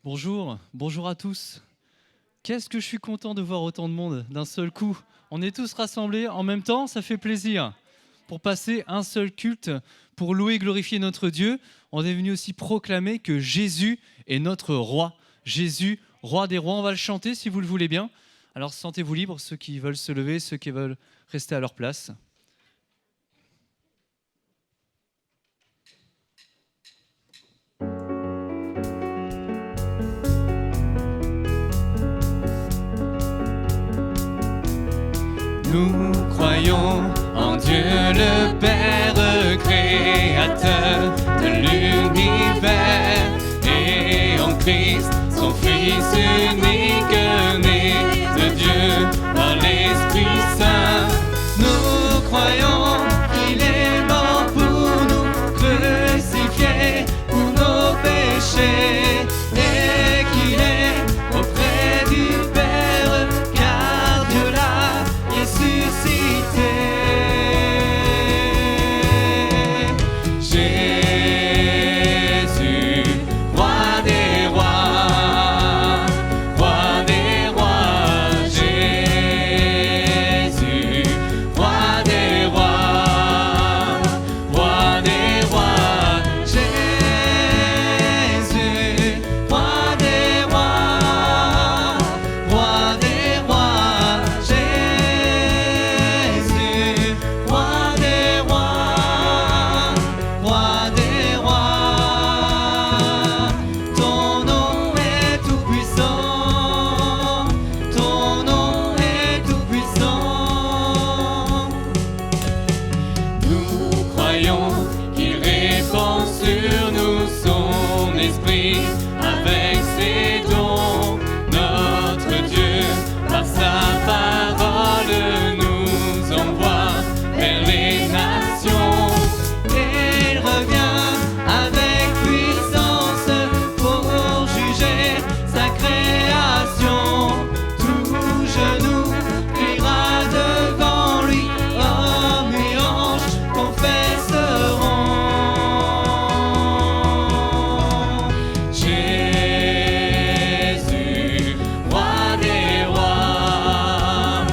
Bonjour à tous. Qu'est-ce que je suis content de voir autant de monde d'un seul coup. On est tous rassemblés en même temps, ça fait plaisir. Pour passer un seul culte, pour louer et glorifier notre Dieu, on est venu aussi proclamer que Jésus est notre roi. Jésus, roi des rois, on va le chanter si vous le voulez bien. Alors sentez-vous libres, ceux qui veulent se lever, ceux qui veulent rester à leur place. Nous croyons en Dieu le Père créateur de l'univers et en Christ, son Fils unique né de Dieu par l'Esprit Saint. Nous croyons qu'il est mort pour nous, crucifié pour nos péchés et qu'il est auprès du Père, car Dieu l'a ressuscité. Jésus, roi des rois, roi des rois. Jésus, roi des rois, roi des rois. Jésus, roi des rois, roi des rois. Jésus, roi des rois, roi des rois. Ton nom est tout puissant, ton nom est tout puissant. Nous croyons qu'il répand sur nous son esprit avec ses dons. Notre Dieu, par sa parole, nous envoie vers les nations. Et il revient avec puissance pour juger sa création. Tout genou ira devant lui, hommes et anges confesseront. Jésus, roi des rois,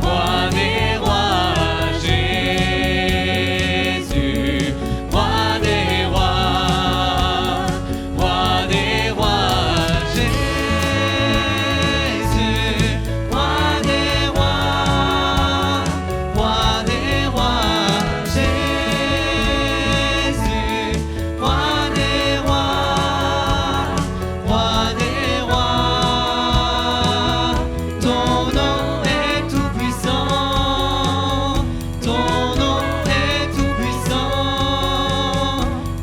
roi des rois. Jésus, roi des rois, roi des rois. Jésus, roi des rois, roi des rois. Jésus, roi des rois, roi des rois. Ton nom est tout puissant, ton nom est tout puissant,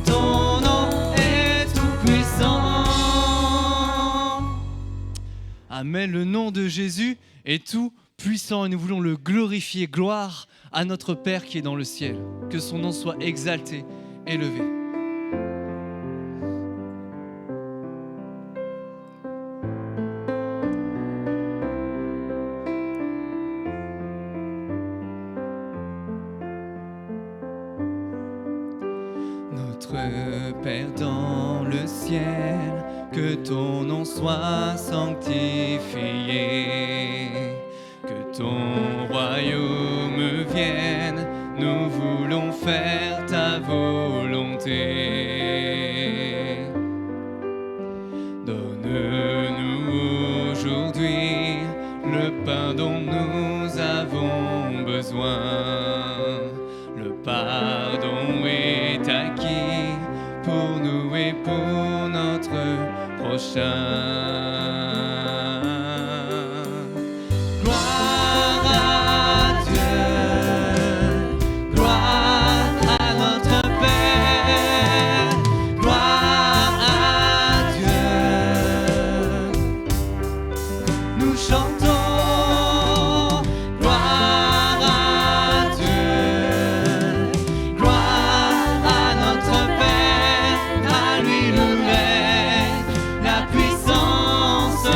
ton nom est tout puissant. Amen, le nom de Jésus est tout puissant et nous voulons le glorifier. Gloire à notre Père qui est dans le ciel. Que son nom soit exalté, élevé. Notre Père dans le ciel, que ton nom soit sanctifié, que ton royaume vienne, nous voulons faire ta volonté. Donne-nous aujourd'hui le pain dont nous avons besoin. Le pardon est acquis pour nous et pour notre prochain. Gloire à Dieu, gloire à notre Père, gloire à Dieu. Nous chantons gloire à Dieu, gloire à notre Père, à lui le règne, la puissance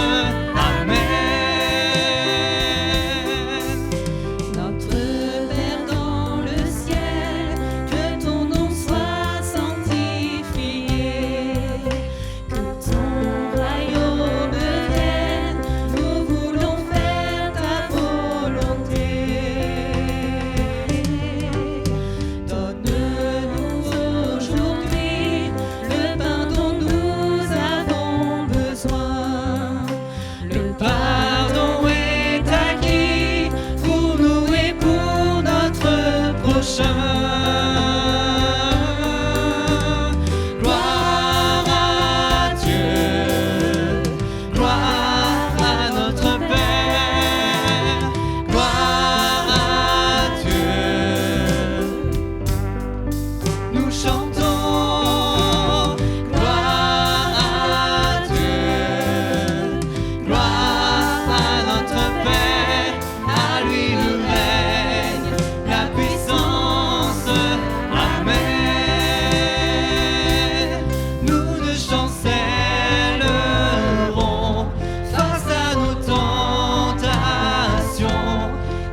ne chancellerons face à nos tentations.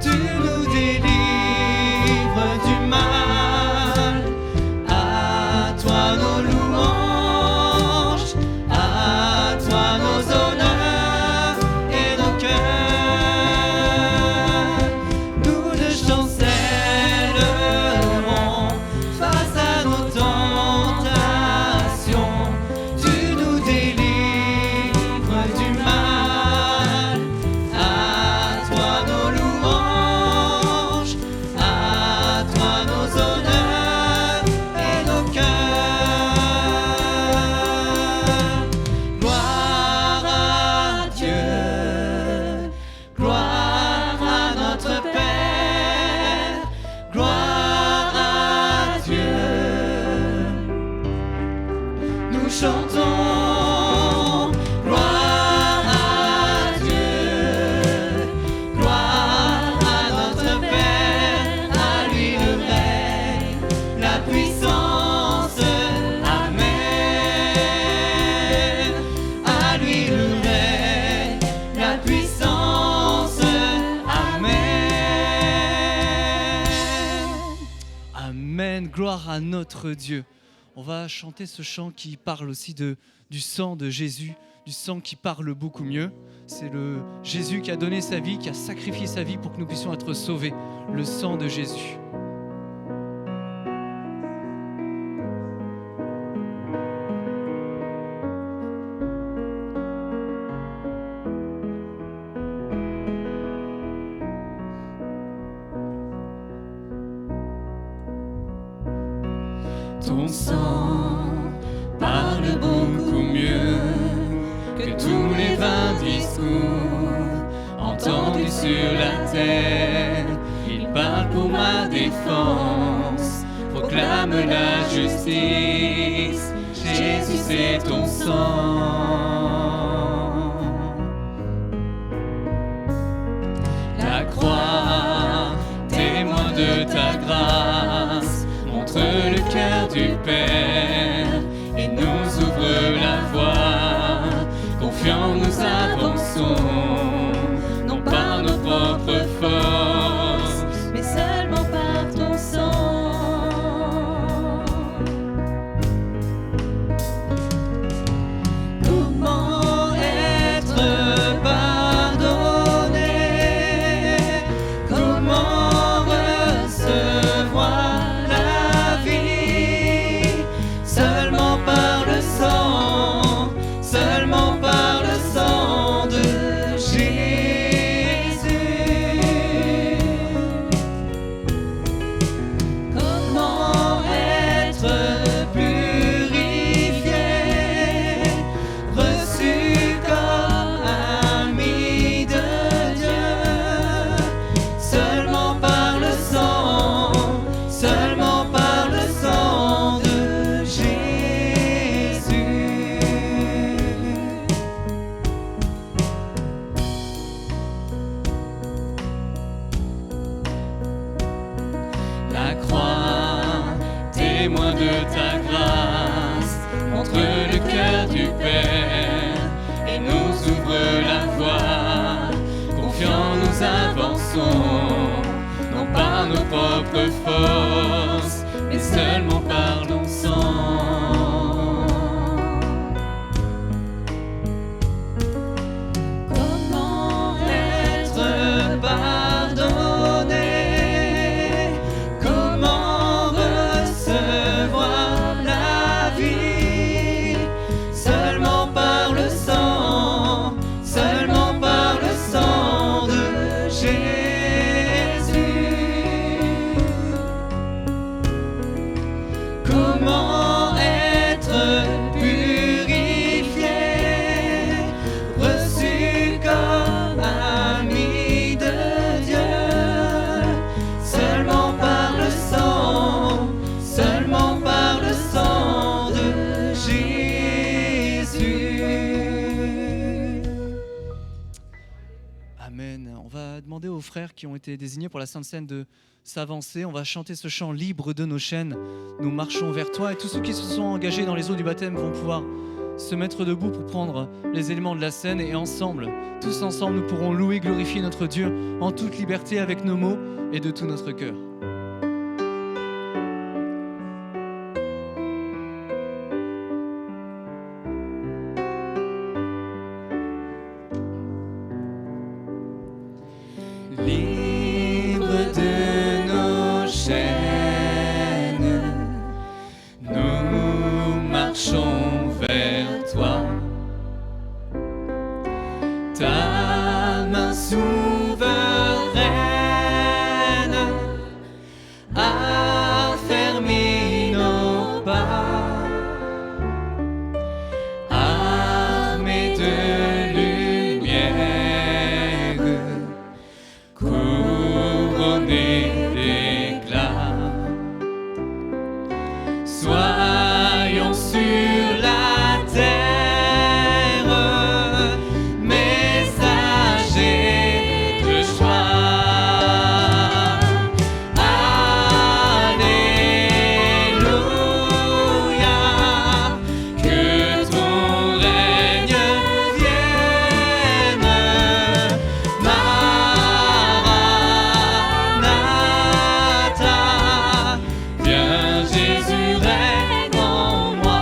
Tu nous délivres du mal. À toi nos louanges, à toi nos honneurs et nos cœurs. Nous ne chancellerons face à nos tentations. Tu nous délivres du mal. À toi nos louanges, à toi nos honneurs et nos cœurs. Gloire à Dieu, gloire à notre Père, gloire à Dieu. Nous chantons gloire à Dieu, gloire à notre Père, à lui le règne, la puissance, amen. À lui le règne, la puissance, amen. Amen, gloire à notre Dieu. On va chanter ce chant qui parle aussi du sang de Jésus, du sang qui parle beaucoup mieux. C'est le Jésus qui a donné sa vie, qui a sacrifié sa vie pour que nous puissions être sauvés. Le sang de Jésus. Ton sang parle beaucoup mieux que tous les vains discours entendus sur la terre. Il parle pour ma défense, proclame la justice. Jésus, c'est ton sang. La croix, témoin de ta grâce, montre le cœur du Père et nous ouvre la voie. Confiants nous avançons, non par nos propres forces, mais seulement par ton sang. Comment être pardonné? Comment recevoir la vie? Seulement par le sang, seulement par le sang de Jésus. Comment être purifié, reçu comme ami de Dieu? Seulement par le sang, seulement par le sang de Jésus. La croix, témoin de ta grâce, montre le cœur du Père et nous ouvre la voie. Confiants nous avançons, non par nos propres forces, mais seulement par ton sang. Comment être pardonné? Comment recevoir la vie? Seulement par le sang, seulement par le sang de Jésus. Comment être purifié, reçu comme ami de Dieu? Seulement par le sang, seulement par le sang de Jésus. Amen. On va demander aux frères qui ont été désignés pour la Sainte Seine de s'avancer. On va chanter ce chant libre de nos chaînes. Nous marchons vers toi, et tous ceux qui se sont engagés dans les eaux du baptême vont pouvoir se mettre debout pour prendre les éléments de la scène et ensemble, tous ensemble, nous pourrons louer et glorifier notre Dieu en toute liberté avec nos mots et de tout notre cœur. Libre de nos chaînes, nous marchons vers toi. Ta main souveraine a fermé nos pas, armés de lumière, couronnés d'éclat. Soyons sur la terre, messagers de joie. Alléluia, que ton règne vienne. Maranatha, viens Jésus, règne en moi.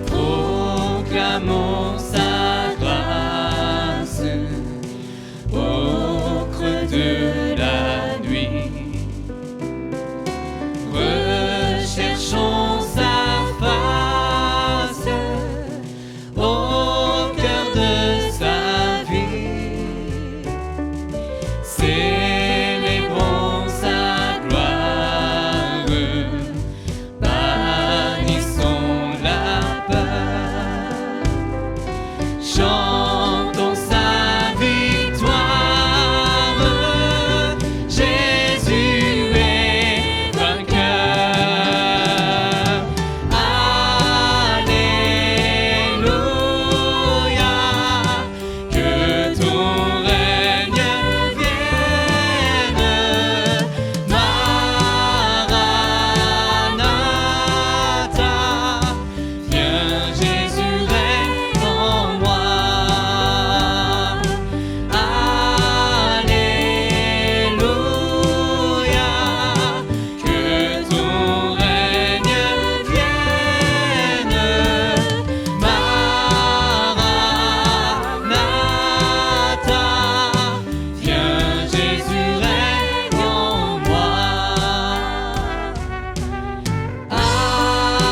Proclamons sa grâce au creux de la nuit. Recherchons sa face au cœur de sa vie. Célébrons sa gloire, bannissons la peur. Chantons sa victoire, Jésus est vainqueur. Alléluia, que ton règne vienne. Maranatha, viens Jésus, règne en moi. Alléluia, que ton règne vienne. Maranatha, viens Jésus, règne en moi. Alléluia,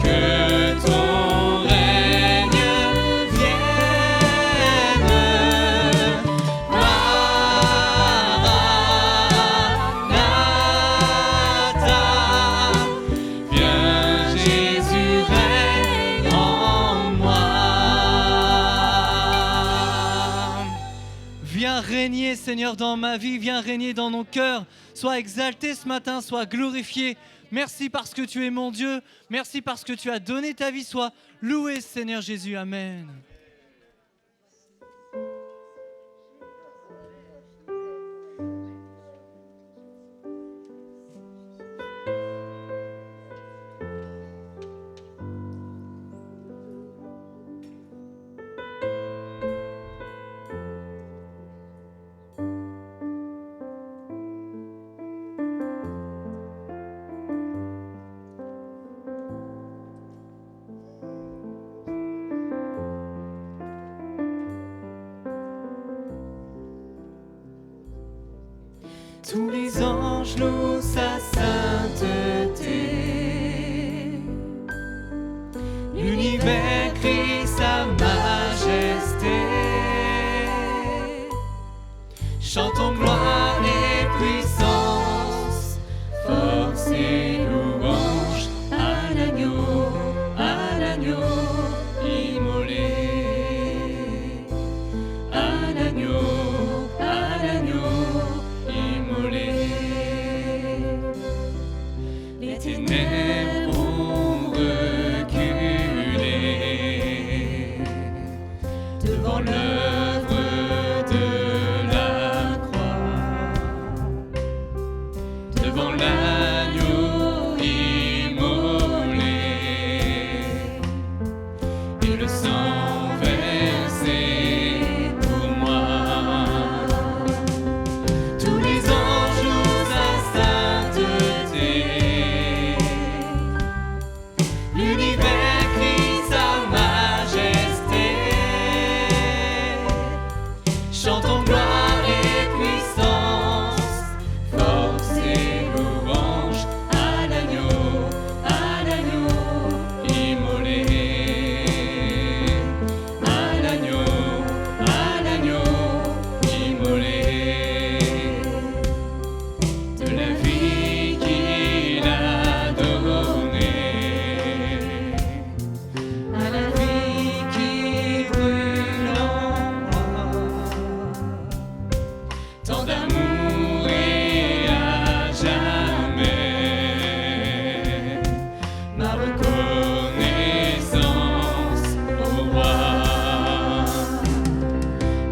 que ton règne vienne. Maranatha, viens Jésus, règne en moi. Viens régner, Seigneur, dans ma vie, viens régner dans nos cœurs. Sois exalté ce matin, sois glorifié. Merci parce que tu es mon Dieu. Merci parce que tu as donné ta vie. Sois loué, Seigneur Jésus. Amen. Tous les anges louent sa sainteté. L'univers crie sa majesté. Chantons gloire et puissance, force et louange à l'agneau immolé. À l'agneau immolé. Les ténèbres ont reculé devant l'œuvre de la croix. devant l'agneau immolé, et le sang versé pour moi. Tous les anges louent sa sainteté, l'univers crie sa majesté. Chantons gloire et puissance, force et louange à l'agneau immolé, à l'agneau immolé. De la vie qu'il a donnée, à la vie qui brûle en moi. Tant d'amour et à jamais ma reconnaissance au roi.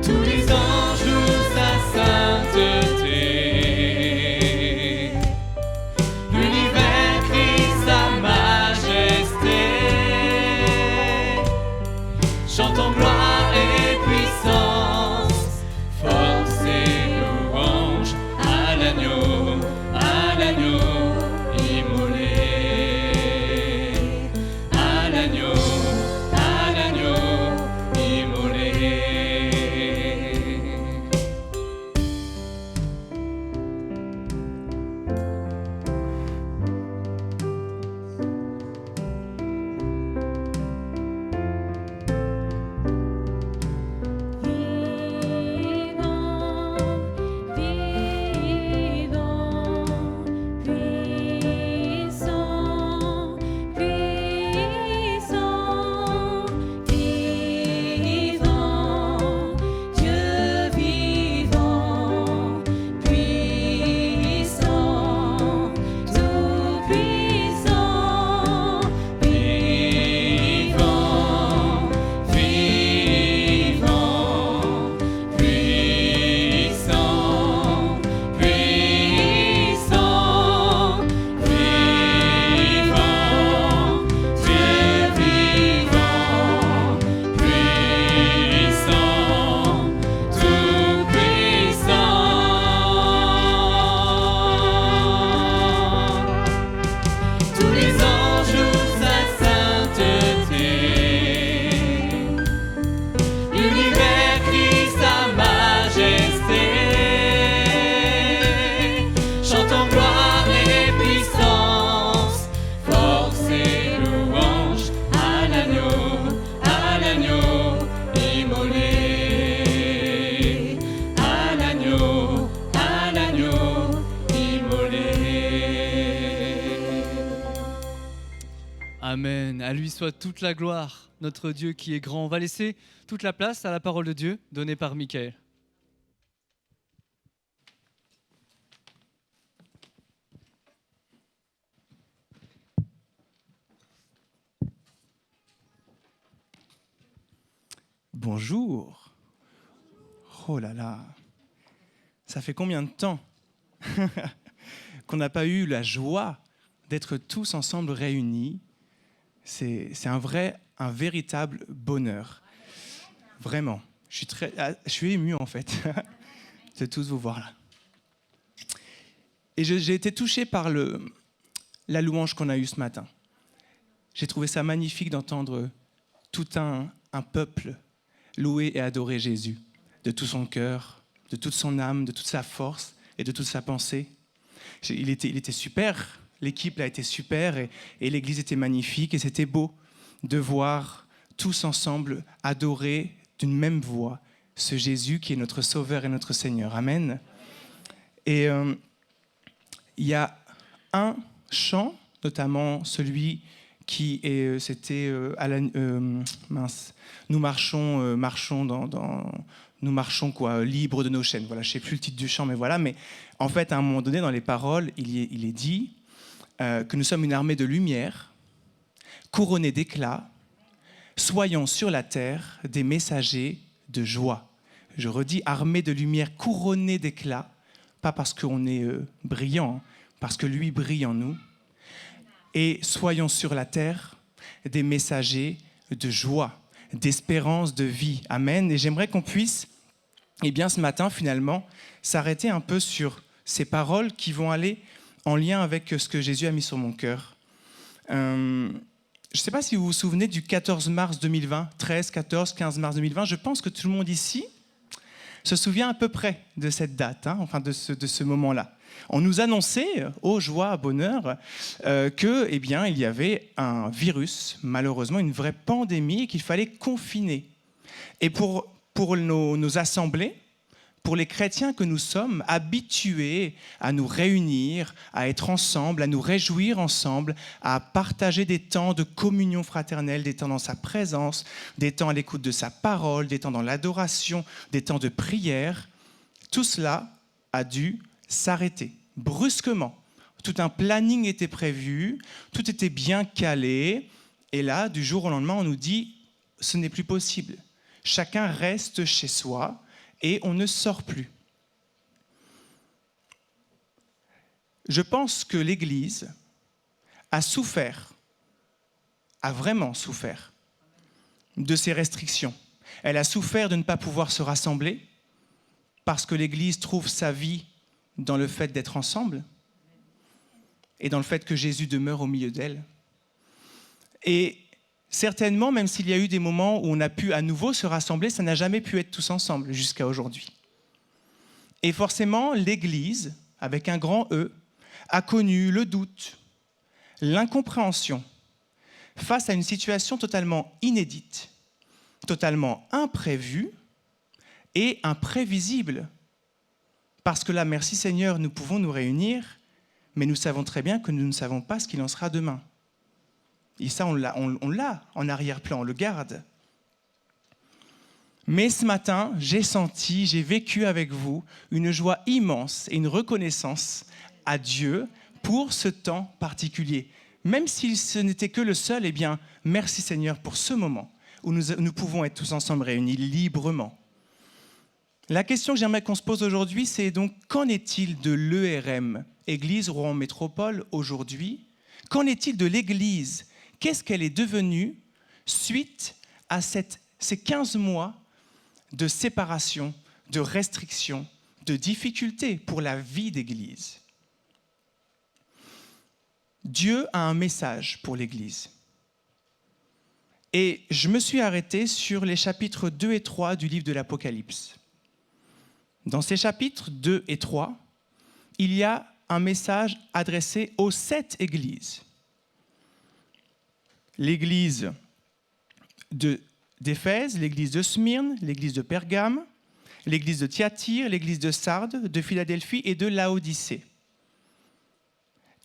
Tous les anges louent sa sainteté, l'univers crie sa majesté. Chantons gloire et puissance, force et louange à l'agneau immolé, à l'agneau immolé. Tous les anges louent sa sainteté, l'univers crie sa majesté. Chantons gloire et puissance, force et louange à l'agneau immolé, à l'agneau immolé. Amen. À lui soit toute la gloire, notre Dieu qui est grand. On va laisser toute la place à la parole de Dieu donnée par Michael. Bonjour. Oh là là. Ça fait combien de temps qu'on n'a pas eu la joie d'être tous ensemble réunis? C'est un véritable bonheur. Vraiment. Je suis ému en fait de tous vous voir là. Et j'ai été touché par la louange qu'on a eue ce matin. J'ai trouvé ça magnifique d'entendre tout un peuple louer et adorer Jésus de tout son cœur, de toute son âme, de toute sa force et de toute sa pensée. Il était super, l'équipe a été super et l'église était magnifique et c'était beau de voir tous ensemble adorer d'une même voix ce Jésus qui est notre Sauveur et notre Seigneur. Amen. Et il y a un chant, notamment celui qui est, c'était nous marchons libres de nos chaînes. Voilà, je sais plus le titre du chant, mais voilà. Mais en fait, à un moment donné, dans les paroles, il est dit que nous sommes une armée de lumière, couronnée d'éclat, soyons sur la terre des messagers de joie. Je redis, armée de lumière, couronnée d'éclat, pas parce qu'on est brillant, parce que lui brille en nous. Et soyons sur la terre des messagers de joie, d'espérance, de vie. Amen. Et j'aimerais qu'on puisse, ce matin, finalement, s'arrêter un peu sur ces paroles qui vont aller en lien avec ce que Jésus a mis sur mon cœur. Je ne sais pas si vous vous souvenez du 14 mars 2020, 13, 14, 15 mars 2020. Je pense que tout le monde ici se souvient à peu près de cette date, de ce moment-là. On nous annonçait, aux joie, bonheur, il y avait un virus, malheureusement, une vraie pandémie qu'il fallait confiner. Et pour nos assemblées, pour les chrétiens que nous sommes, habitués à nous réunir, à être ensemble, à nous réjouir ensemble, à partager des temps de communion fraternelle, des temps dans sa présence, des temps à l'écoute de sa parole, des temps dans l'adoration, des temps de prière, tout cela a dû s'arrêter brusquement. Tout un planning était prévu, tout était bien calé, et là, du jour au lendemain, on nous dit « ce n'est plus possible ». Chacun reste chez soi et on ne sort plus. Je pense que l'Église a vraiment souffert de ces restrictions. Elle a souffert de ne pas pouvoir se rassembler parce que l'Église trouve sa vie dans le fait d'être ensemble et dans le fait que Jésus demeure au milieu d'elle. Et certainement, même s'il y a eu des moments où on a pu à nouveau se rassembler, ça n'a jamais pu être tous ensemble jusqu'à aujourd'hui. Et forcément, l'Église, avec un grand E, a connu le doute, l'incompréhension face à une situation totalement inédite, totalement imprévue et imprévisible. Parce que là, merci Seigneur, nous pouvons nous réunir, mais nous savons très bien que nous ne savons pas ce qu'il en sera demain. Et ça, on l'a en arrière-plan, on le garde. Mais ce matin, j'ai vécu avec vous une joie immense et une reconnaissance à Dieu pour ce temps particulier. Même si ce n'était que le seul, merci Seigneur pour ce moment où nous pouvons être tous ensemble réunis librement. La question que j'aimerais qu'on se pose aujourd'hui, c'est donc qu'en est-il de l'ERM, Église Rouen Métropole, aujourd'hui ? Qu'en est-il de l'Église ? Qu'est-ce qu'elle est devenue suite à ces 15 mois de séparation, de restriction, de difficultés pour la vie d'Église ? Dieu a un message pour l'Église. Et je me suis arrêté sur les chapitres 2 et 3 du livre de l'Apocalypse. Dans ces chapitres 2 et 3, il y a un message adressé aux 7 églises. L'église d'Éphèse, l'église de Smyrne, l'église de Pergame, l'église de Thyatire, l'église de Sardes, de Philadelphie et de Laodicée.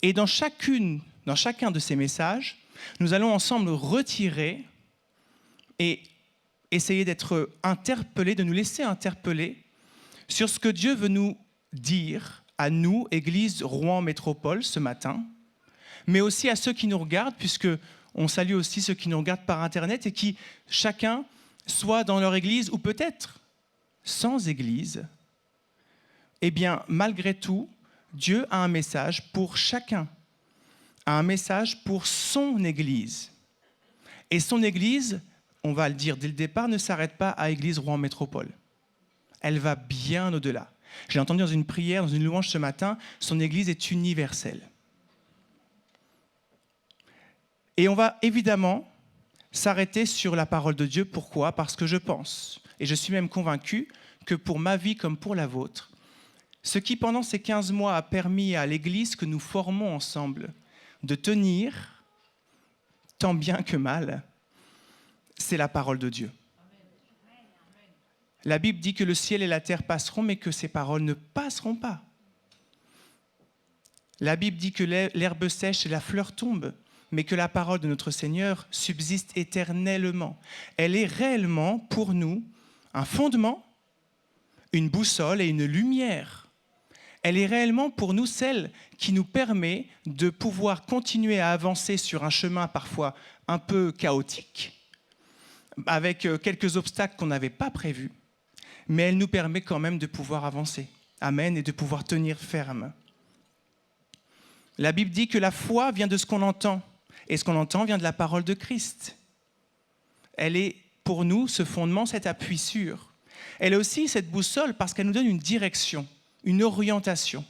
Et dans chacun de ces messages, nous allons ensemble retirer et essayer d'être interpellés, de nous laisser interpeller sur ce que Dieu veut nous dire à nous, Église Rouen Métropole, ce matin, mais aussi à ceux qui nous regardent, puisque on salue aussi ceux qui nous regardent par Internet et qui, chacun, soit dans leur église ou peut-être sans église, malgré tout, Dieu a un message pour chacun, a un message pour son église. Et son église, on va le dire dès le départ, ne s'arrête pas à Église Rouen Métropole. Elle va bien au-delà. J'ai entendu dans une prière, dans une louange ce matin, son église est universelle. Et on va évidemment s'arrêter sur la parole de Dieu. Pourquoi ? Parce que je pense, et je suis même convaincu, que pour ma vie comme pour la vôtre, ce qui pendant ces 15 mois a permis à l'Église que nous formons ensemble de tenir, tant bien que mal, c'est la parole de Dieu. La Bible dit que le ciel et la terre passeront, mais que ces paroles ne passeront pas. La Bible dit que l'herbe sèche et la fleur tombe, mais que la parole de notre Seigneur subsiste éternellement. Elle est réellement pour nous un fondement, une boussole et une lumière. Elle est réellement pour nous celle qui nous permet de pouvoir continuer à avancer sur un chemin parfois un peu chaotique, avec quelques obstacles qu'on n'avait pas prévus, mais elle nous permet quand même de pouvoir avancer. Amen, et de pouvoir tenir ferme. La Bible dit que la foi vient de ce qu'on entend, et ce qu'on entend vient de la parole de Christ. Elle est pour nous ce fondement, cet appui sûr. Elle est aussi cette boussole parce qu'elle nous donne une direction, une orientation.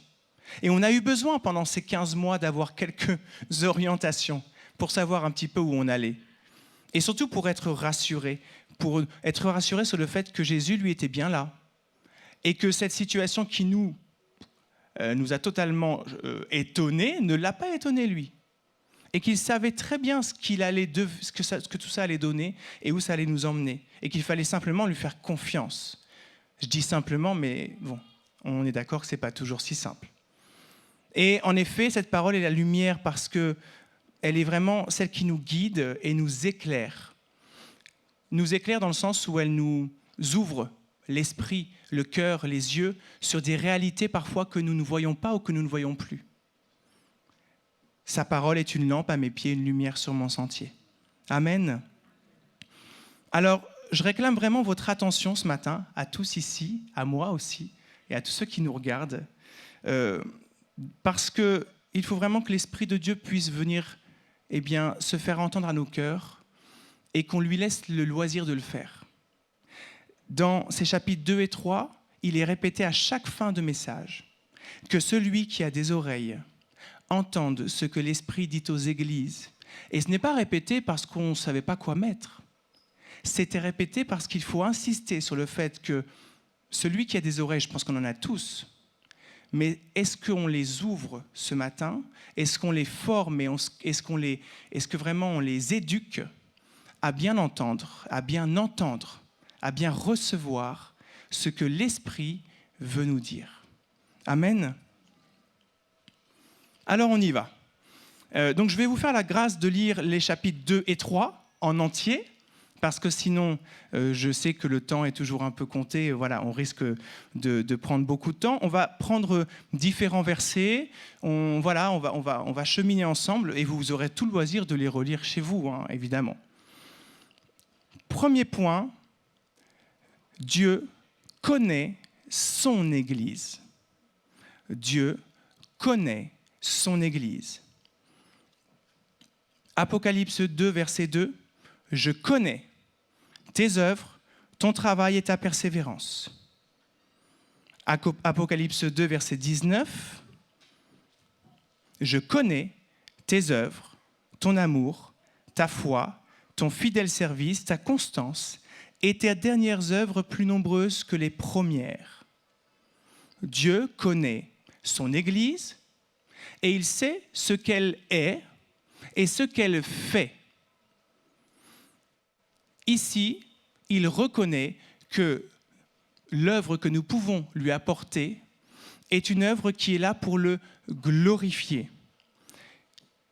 Et on a eu besoin pendant ces 15 mois d'avoir quelques orientations pour savoir un petit peu où on allait. Et surtout pour être rassuré sur le fait que Jésus, lui, était bien là. Et que cette situation qui nous a totalement étonnés ne l'a pas étonné, lui. Et qu'il savait très bien ce que tout ça allait donner et où ça allait nous emmener. Et qu'il fallait simplement lui faire confiance. Je dis simplement, mais bon, on est d'accord que ce n'est pas toujours si simple. Et en effet, cette parole est la lumière parce qu'elle est vraiment celle qui nous guide et nous éclaire. Nous éclaire dans le sens où elle nous ouvre l'esprit, le cœur, les yeux sur des réalités parfois que nous ne voyons pas ou que nous ne voyons plus. Sa parole est une lampe à mes pieds, une lumière sur mon sentier. Amen. Alors, je réclame vraiment votre attention ce matin, à tous ici, à moi aussi, et à tous ceux qui nous regardent, parce qu'il faut vraiment que l'Esprit de Dieu puisse venir se faire entendre à nos cœurs et qu'on lui laisse le loisir de le faire. Dans ces chapitres 2 et 3, il est répété à chaque fin de message que celui qui a des oreilles entende ce que l'Esprit dit aux églises. Et ce n'est pas répété parce qu'on ne savait pas quoi mettre. C'était répété parce qu'il faut insister sur le fait que celui qui a des oreilles, je pense qu'on en a tous, mais est-ce qu'on les ouvre ce matin? Est-ce qu'on les forme et est-ce que vraiment on les éduque à bien entendre, à bien recevoir ce que l'Esprit veut nous dire? Amen. Alors on y va. Donc je vais vous faire la grâce de lire les chapitres 2 et 3 en entier, parce que sinon, je sais que le temps est toujours un peu compté, voilà, on risque de prendre beaucoup de temps. On va prendre différents versets, on va cheminer ensemble, et vous aurez tout le loisir de les relire chez vous, hein, évidemment. Premier point, Dieu connaît son Église. Dieu connaît son Église. Apocalypse 2, verset 2. Je connais tes œuvres, ton travail et ta persévérance. Apocalypse 2, verset 19. Je connais tes œuvres, ton amour, ta foi, ton fidèle service, ta constance et tes dernières œuvres plus nombreuses que les premières. Dieu connaît son Église et il sait ce qu'elle est et ce qu'elle fait. Ici, il reconnaît que l'œuvre que nous pouvons lui apporter est une œuvre qui est là pour le glorifier.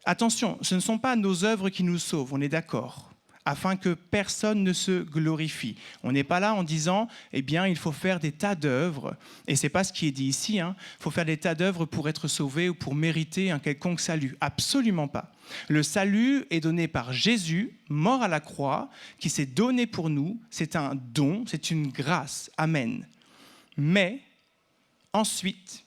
Attention, ce ne sont pas nos œuvres qui nous sauvent, on est d'accord, afin que personne ne se glorifie. On n'est pas là en disant, il faut faire des tas d'œuvres, et ce n'est pas ce qui est dit ici, il faut faire des tas d'œuvres pour être sauvé ou pour mériter un quelconque salut. Absolument pas. Le salut est donné par Jésus, mort à la croix, qui s'est donné pour nous. C'est un don, c'est une grâce. Amen. Mais ensuite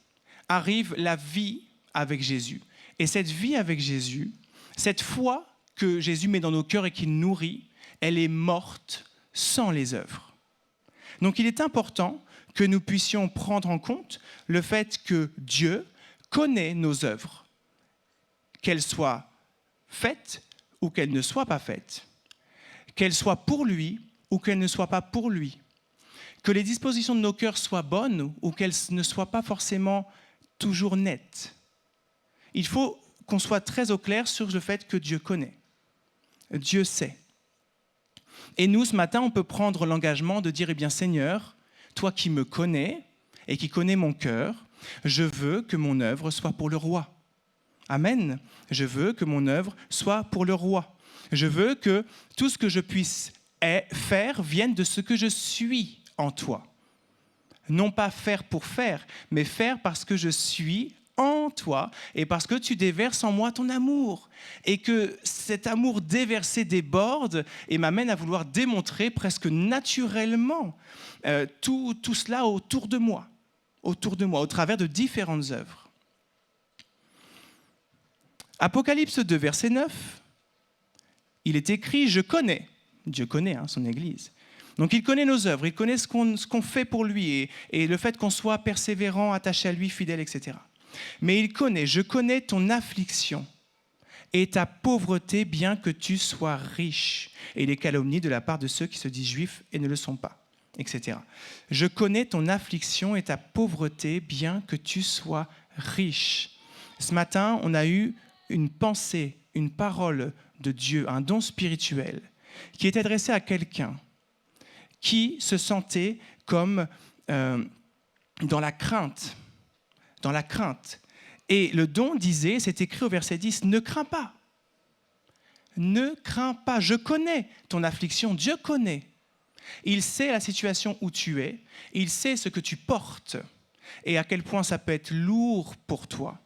arrive la vie avec Jésus. Et cette vie avec Jésus, cette foi que Jésus met dans nos cœurs et qu'il nourrit, elle est morte sans les œuvres. Donc il est important que nous puissions prendre en compte le fait que Dieu connaît nos œuvres, qu'elles soient faites ou qu'elles ne soient pas faites, qu'elles soient pour lui ou qu'elles ne soient pas pour lui, que les dispositions de nos cœurs soient bonnes ou qu'elles ne soient pas forcément toujours nettes. Il faut qu'on soit très au clair sur le fait que Dieu connaît. Dieu sait. Et nous, ce matin, on peut prendre l'engagement de dire, Seigneur, toi qui me connais et qui connais mon cœur, je veux que mon œuvre soit pour le roi. Amen. Je veux que mon œuvre soit pour le roi. Je veux que tout ce que je puisse faire vienne de ce que je suis en toi. Non pas faire pour faire, mais faire parce que je suis en toi et parce que tu déverses en moi ton amour. Et que cet amour déversé déborde et m'amène à vouloir démontrer presque naturellement tout cela autour de moi, au travers de différentes œuvres. Apocalypse 2, verset 9, il est écrit « Je connais ». Dieu connaît son Église. Donc il connaît nos œuvres, il connaît ce qu'on fait pour lui et le fait qu'on soit persévérant, attaché à lui, fidèle, etc. Mais il connaît « Je connais ton affliction et ta pauvreté, bien que tu sois riche. » Et les calomnies de la part de ceux qui se disent juifs et ne le sont pas, etc. « Je connais ton affliction et ta pauvreté, bien que tu sois riche. » Ce matin, on a eu une pensée, une parole de Dieu, un don spirituel qui est adressé à quelqu'un qui se sentait comme dans la crainte. Et le don disait, c'est écrit au verset 10, « Ne crains pas. Ne crains pas. Je connais ton affliction. Dieu connaît. Il sait la situation où tu es. Il sait ce que tu portes et à quel point ça peut être lourd pour toi.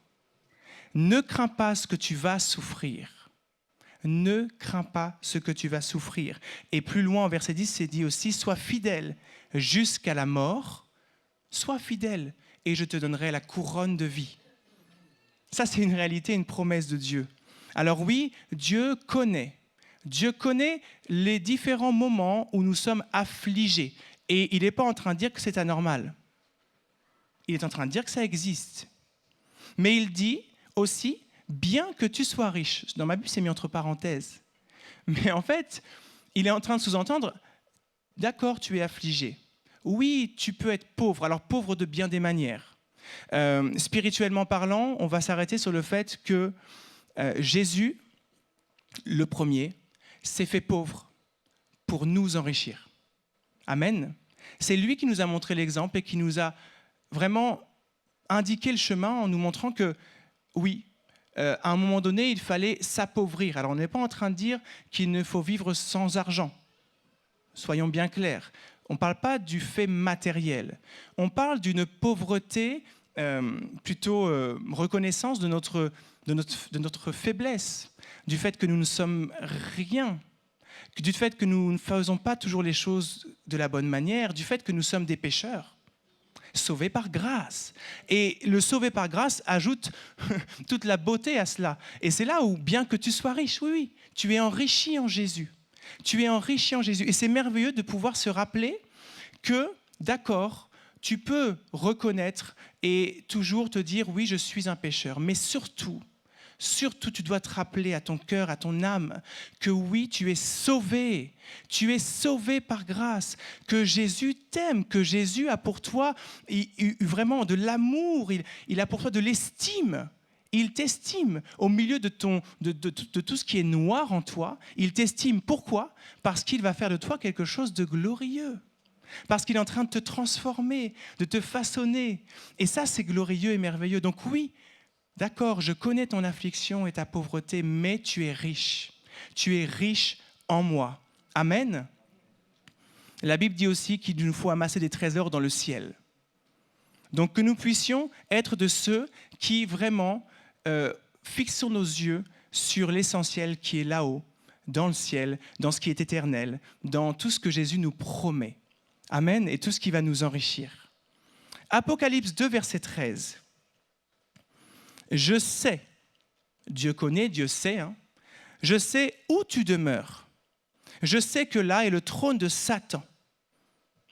Ne crains pas ce que tu vas souffrir. Ne crains pas ce que tu vas souffrir. » Et plus loin, au verset 10, c'est dit aussi, « Sois fidèle jusqu'à la mort. Sois fidèle et je te donnerai la couronne de vie. » Ça, c'est une réalité, une promesse de Dieu. Alors oui, Dieu connaît. Dieu connaît les différents moments où nous sommes affligés. Et il n'est pas en train de dire que c'est anormal. Il est en train de dire que ça existe. Mais il dit aussi, bien que tu sois riche. Dans ma Bible, c'est mis entre parenthèses. Mais en fait, il est en train de sous-entendre, d'accord, tu es affligé. Oui, tu peux être pauvre. Alors pauvre de bien des manières. Spirituellement parlant, on va s'arrêter sur le fait que Jésus, le premier, s'est fait pauvre pour nous enrichir. Amen. C'est lui qui nous a montré l'exemple et qui nous a vraiment indiqué le chemin en nous montrant que, oui, à un moment donné, il fallait s'appauvrir. Alors on n'est pas en train de dire qu'il ne faut vivre sans argent. Soyons bien clairs. On ne parle pas du fait matériel. On parle d'une pauvreté, plutôt reconnaissance de notre faiblesse, du fait que nous ne sommes rien, du fait que nous ne faisons pas toujours les choses de la bonne manière, du fait que nous sommes des pécheurs, sauvés par grâce. Et le sauvé par grâce ajoute toute la beauté à cela. Et c'est là où, bien que tu sois riche, oui, tu es enrichi en Jésus. Tu es enrichi en Jésus. Et c'est merveilleux de pouvoir se rappeler que, d'accord, tu peux reconnaître et toujours te dire, oui, je suis un pécheur. Mais surtout, tu dois te rappeler à ton cœur, à ton âme, que oui, tu es sauvé par grâce, que Jésus t'aime, que Jésus a pour toi vraiment de l'amour, il a pour toi de l'estime. Il t'estime au milieu de tout ce qui est noir en toi. Il t'estime. Pourquoi ? Parce qu'il va faire de toi quelque chose de glorieux. Parce qu'il est en train de te transformer, de te façonner. Et ça, c'est glorieux et merveilleux. Donc oui, d'accord, je connais ton affliction et ta pauvreté, mais tu es riche. Tu es riche en moi. Amen. La Bible dit aussi qu'il nous faut amasser des trésors dans le ciel. Donc que nous puissions être de ceux qui vraiment fixons nos yeux sur l'essentiel qui est là-haut, dans le ciel, dans ce qui est éternel, dans tout ce que Jésus nous promet. Amen. Et tout ce qui va nous enrichir. Apocalypse 2, verset 13. Je sais, Dieu connaît, Dieu sait, je sais où tu demeures. Je sais que là est le trône de Satan.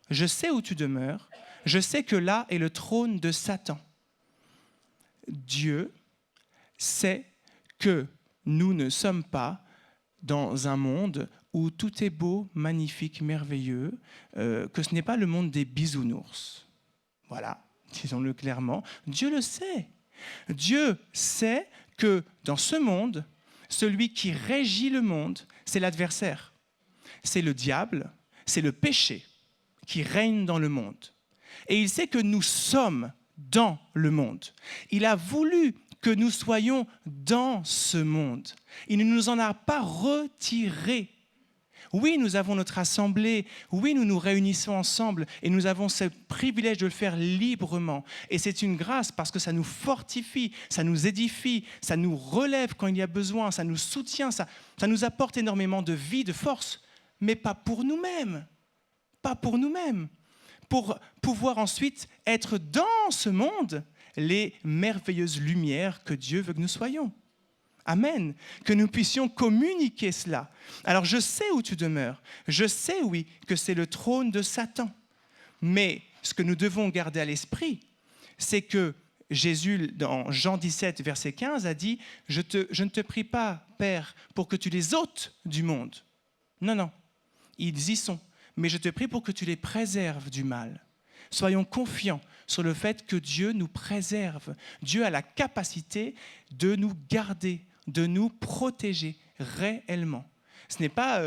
Je sais où tu demeures. Je sais que là est le trône de Satan. Dieu sait que nous ne sommes pas dans un monde où tout est beau, magnifique, merveilleux, que ce n'est pas le monde des bisounours. Voilà, disons-le clairement. Dieu le sait. Dieu sait que dans ce monde, celui qui régit le monde, c'est l'adversaire. C'est le diable, c'est le péché qui règne dans le monde. Et il sait que nous sommes dans le monde. Il a voulu que nous soyons dans ce monde. Il ne nous en a pas retirés. Oui, nous avons notre assemblée, oui, nous nous réunissons ensemble et nous avons ce privilège de le faire librement. Et c'est une grâce parce que ça nous fortifie, ça nous édifie, ça nous relève quand il y a besoin, ça nous soutient, ça nous apporte énormément de vie, de force, mais pas pour nous-mêmes. Pas pour nous-mêmes. Pour pouvoir ensuite être dans ce monde les merveilleuses lumières que Dieu veut que nous soyons. Amen. Que nous puissions communiquer cela. Alors je sais où tu demeures. Je sais, oui, que c'est le trône de Satan. Mais ce que nous devons garder à l'esprit, c'est que Jésus, dans Jean 17, verset 15, a dit « Je ne te prie pas, Père, pour que tu les ôtes du monde. » Non, non, ils y sont. Mais je te prie pour que tu les préserves du mal. Soyons confiants sur le fait que Dieu nous préserve. Dieu a la capacité de nous garder, de nous protéger réellement. Ce n'est pas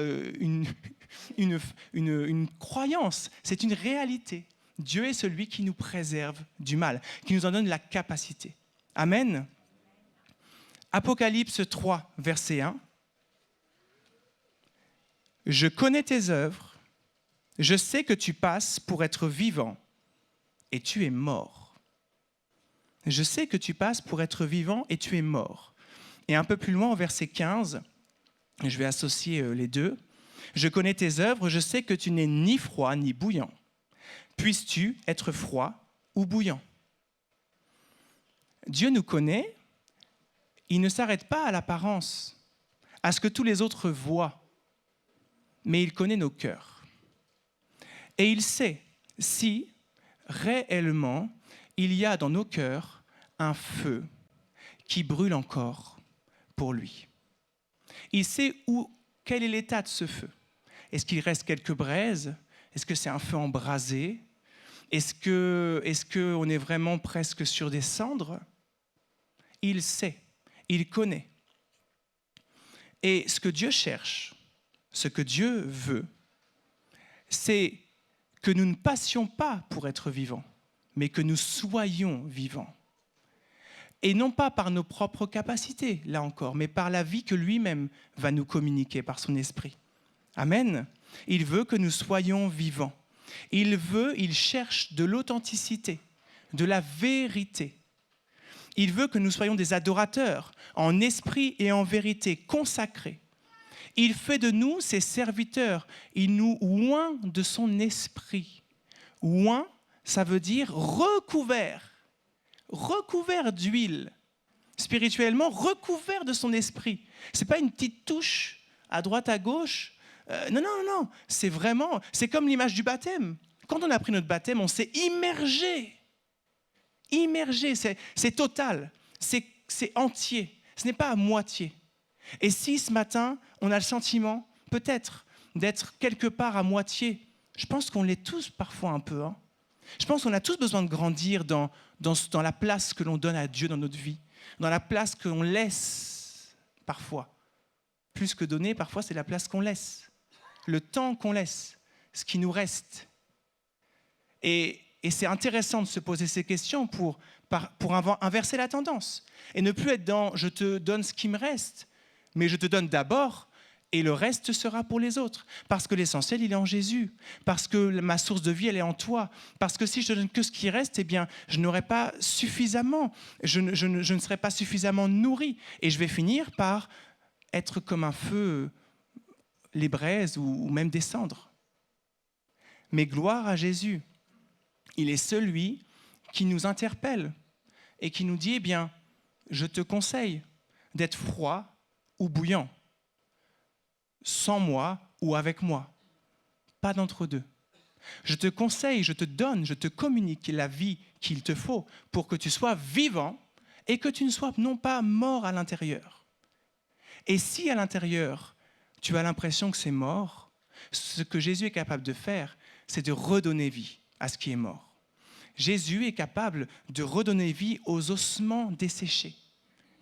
une croyance, c'est une réalité. Dieu est celui qui nous préserve du mal, qui nous en donne la capacité. Amen. Apocalypse 3, verset 1. « Je connais tes œuvres, je sais que tu passes pour être vivant et tu es mort. » Je sais que tu passes pour être vivant et tu es mort. Et un peu plus loin, au verset 15, je vais associer les deux. « Je connais tes œuvres, je sais que tu n'es ni froid ni bouillant. Puisses-tu être froid ou bouillant ?» Dieu nous connaît, il ne s'arrête pas à l'apparence, à ce que tous les autres voient, mais il connaît nos cœurs. Et il sait si réellement il y a dans nos cœurs un feu qui brûle encore pour lui. Il sait quel est l'état de ce feu. Est-ce qu'il reste quelques braises ? Est-ce que c'est un feu embrasé ? Est-ce qu'on est vraiment presque sur des cendres ? Il sait, il connaît. Et ce que Dieu cherche, ce que Dieu veut, c'est que nous ne passions pas pour être vivants, mais que nous soyons vivants. Et non pas par nos propres capacités, là encore, mais par la vie que lui-même va nous communiquer par son esprit. Amen. Il veut que nous soyons vivants. Il cherche de l'authenticité, de la vérité. Il veut que nous soyons des adorateurs, en esprit et en vérité, consacrés. Il fait de nous ses serviteurs. Il nous oint de son esprit. Oint, ça veut dire recouvert d'huile. Spirituellement, recouvert de son esprit. Ce n'est pas une petite touche à droite, à gauche. Non. C'est comme l'image du baptême. Quand on a pris notre baptême, on s'est immergé. Immergé, c'est total, c'est entier. Ce n'est pas à moitié. Et si ce matin, on a le sentiment, peut-être, d'être quelque part à moitié, je pense qu'on l'est tous parfois un peu. Je pense qu'on a tous besoin de grandir dans la place que l'on donne à Dieu dans notre vie, dans la place que l'on laisse parfois. Plus que donner, parfois, c'est la place qu'on laisse, le temps qu'on laisse, ce qui nous reste. Et c'est intéressant de se poser ces questions pour inverser la tendance et ne plus être dans « je te donne ce qui me reste », mais je te donne d'abord et le reste sera pour les autres. Parce que l'essentiel, il est en Jésus. Parce que ma source de vie, elle est en toi. Parce que si je ne donne que ce qui reste, eh bien, je n'aurai pas suffisamment. Je ne serai pas suffisamment nourri. Et je vais finir par être comme un feu, les braises ou même des cendres. Mais gloire à Jésus. Il est celui qui nous interpelle et qui nous dit, eh bien, je te conseille d'être froid ou bouillant, sans moi ou avec moi, pas d'entre-deux. Je te conseille, je te donne, je te communique la vie qu'il te faut pour que tu sois vivant et que tu ne sois non pas mort à l'intérieur. Et si à l'intérieur, tu as l'impression que c'est mort, ce que Jésus est capable de faire, c'est de redonner vie à ce qui est mort. Jésus est capable de redonner vie aux ossements desséchés.